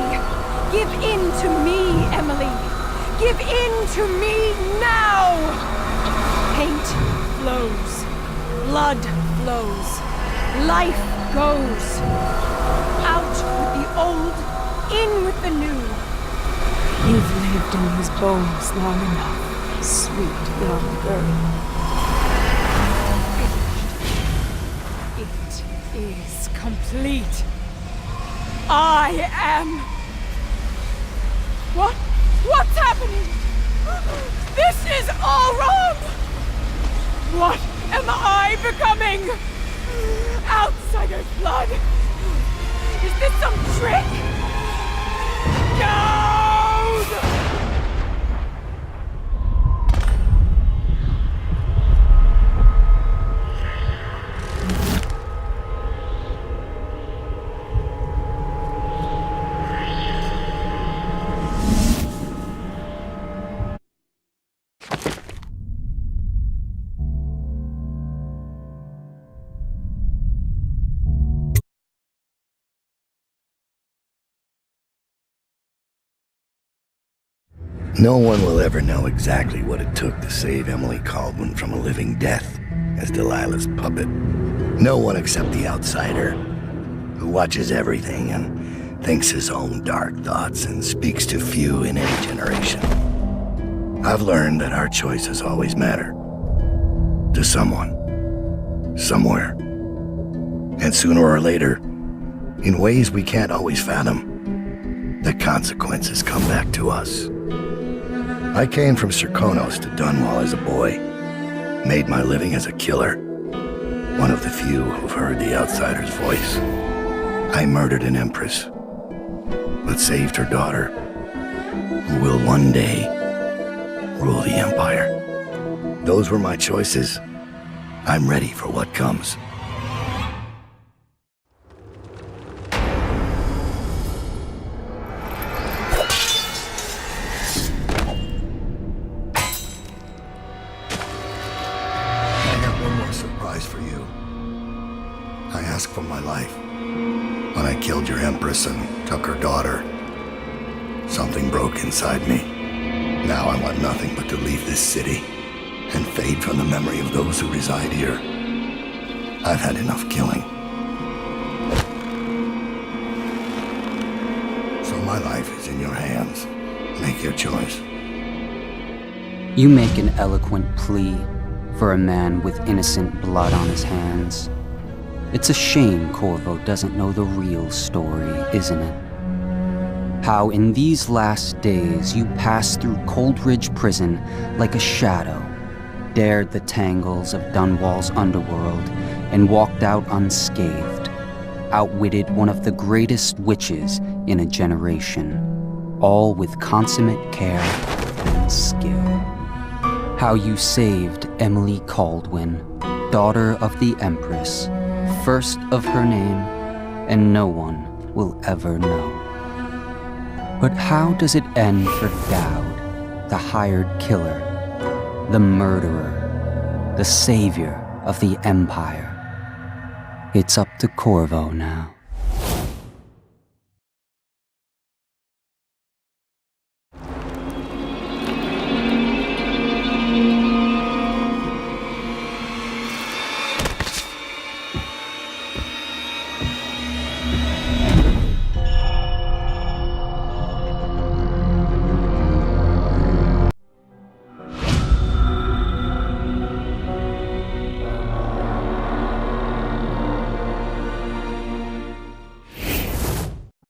Give in to me, Emily. Give in to me now! Paint flows. Blood flows. Life goes. Out with the old, in with the new. You've lived in these bones long enough, sweet young girl. It is complete. I am What's happening? This is all wrong! What am I becoming? Outsider's blood! Is this some trick? No! No one will ever know exactly what it took to save Emily Caldwin from a living death as Delilah's puppet. No one except the outsider, who watches everything and thinks his own dark thoughts and speaks to few in any generation. I've learned that our choices always matter. To someone. Somewhere. And sooner or later, in ways we can't always fathom, the consequences come back to us. I came from Serkonos to Dunwall as a boy, made my living as a killer, one of the few who've heard the outsider's voice. I murdered an empress, but saved her daughter, who will one day rule the Empire. Those were my choices. I'm ready for what comes. For you. I asked for my life. When I killed your empress and took her daughter, something broke inside me. Now I want nothing but to leave this city and fade from the memory of those who reside here. I've had enough killing. So my life is in your hands. Make your choice. You make an eloquent plea for a man with innocent blood on his hands. It's a shame Corvo doesn't know the real story, isn't it? How in these last days you passed through Coldridge Prison like a shadow, dared the tangles of Dunwall's underworld, and walked out unscathed, outwitted one of the greatest witches in a generation, all with consummate care and skill. How you saved Emily Caldwin, daughter of the Empress, first of her name, and no one will ever know. But how does it end for Dowd, the hired killer, the murderer, the savior of the Empire? It's up to Corvo now.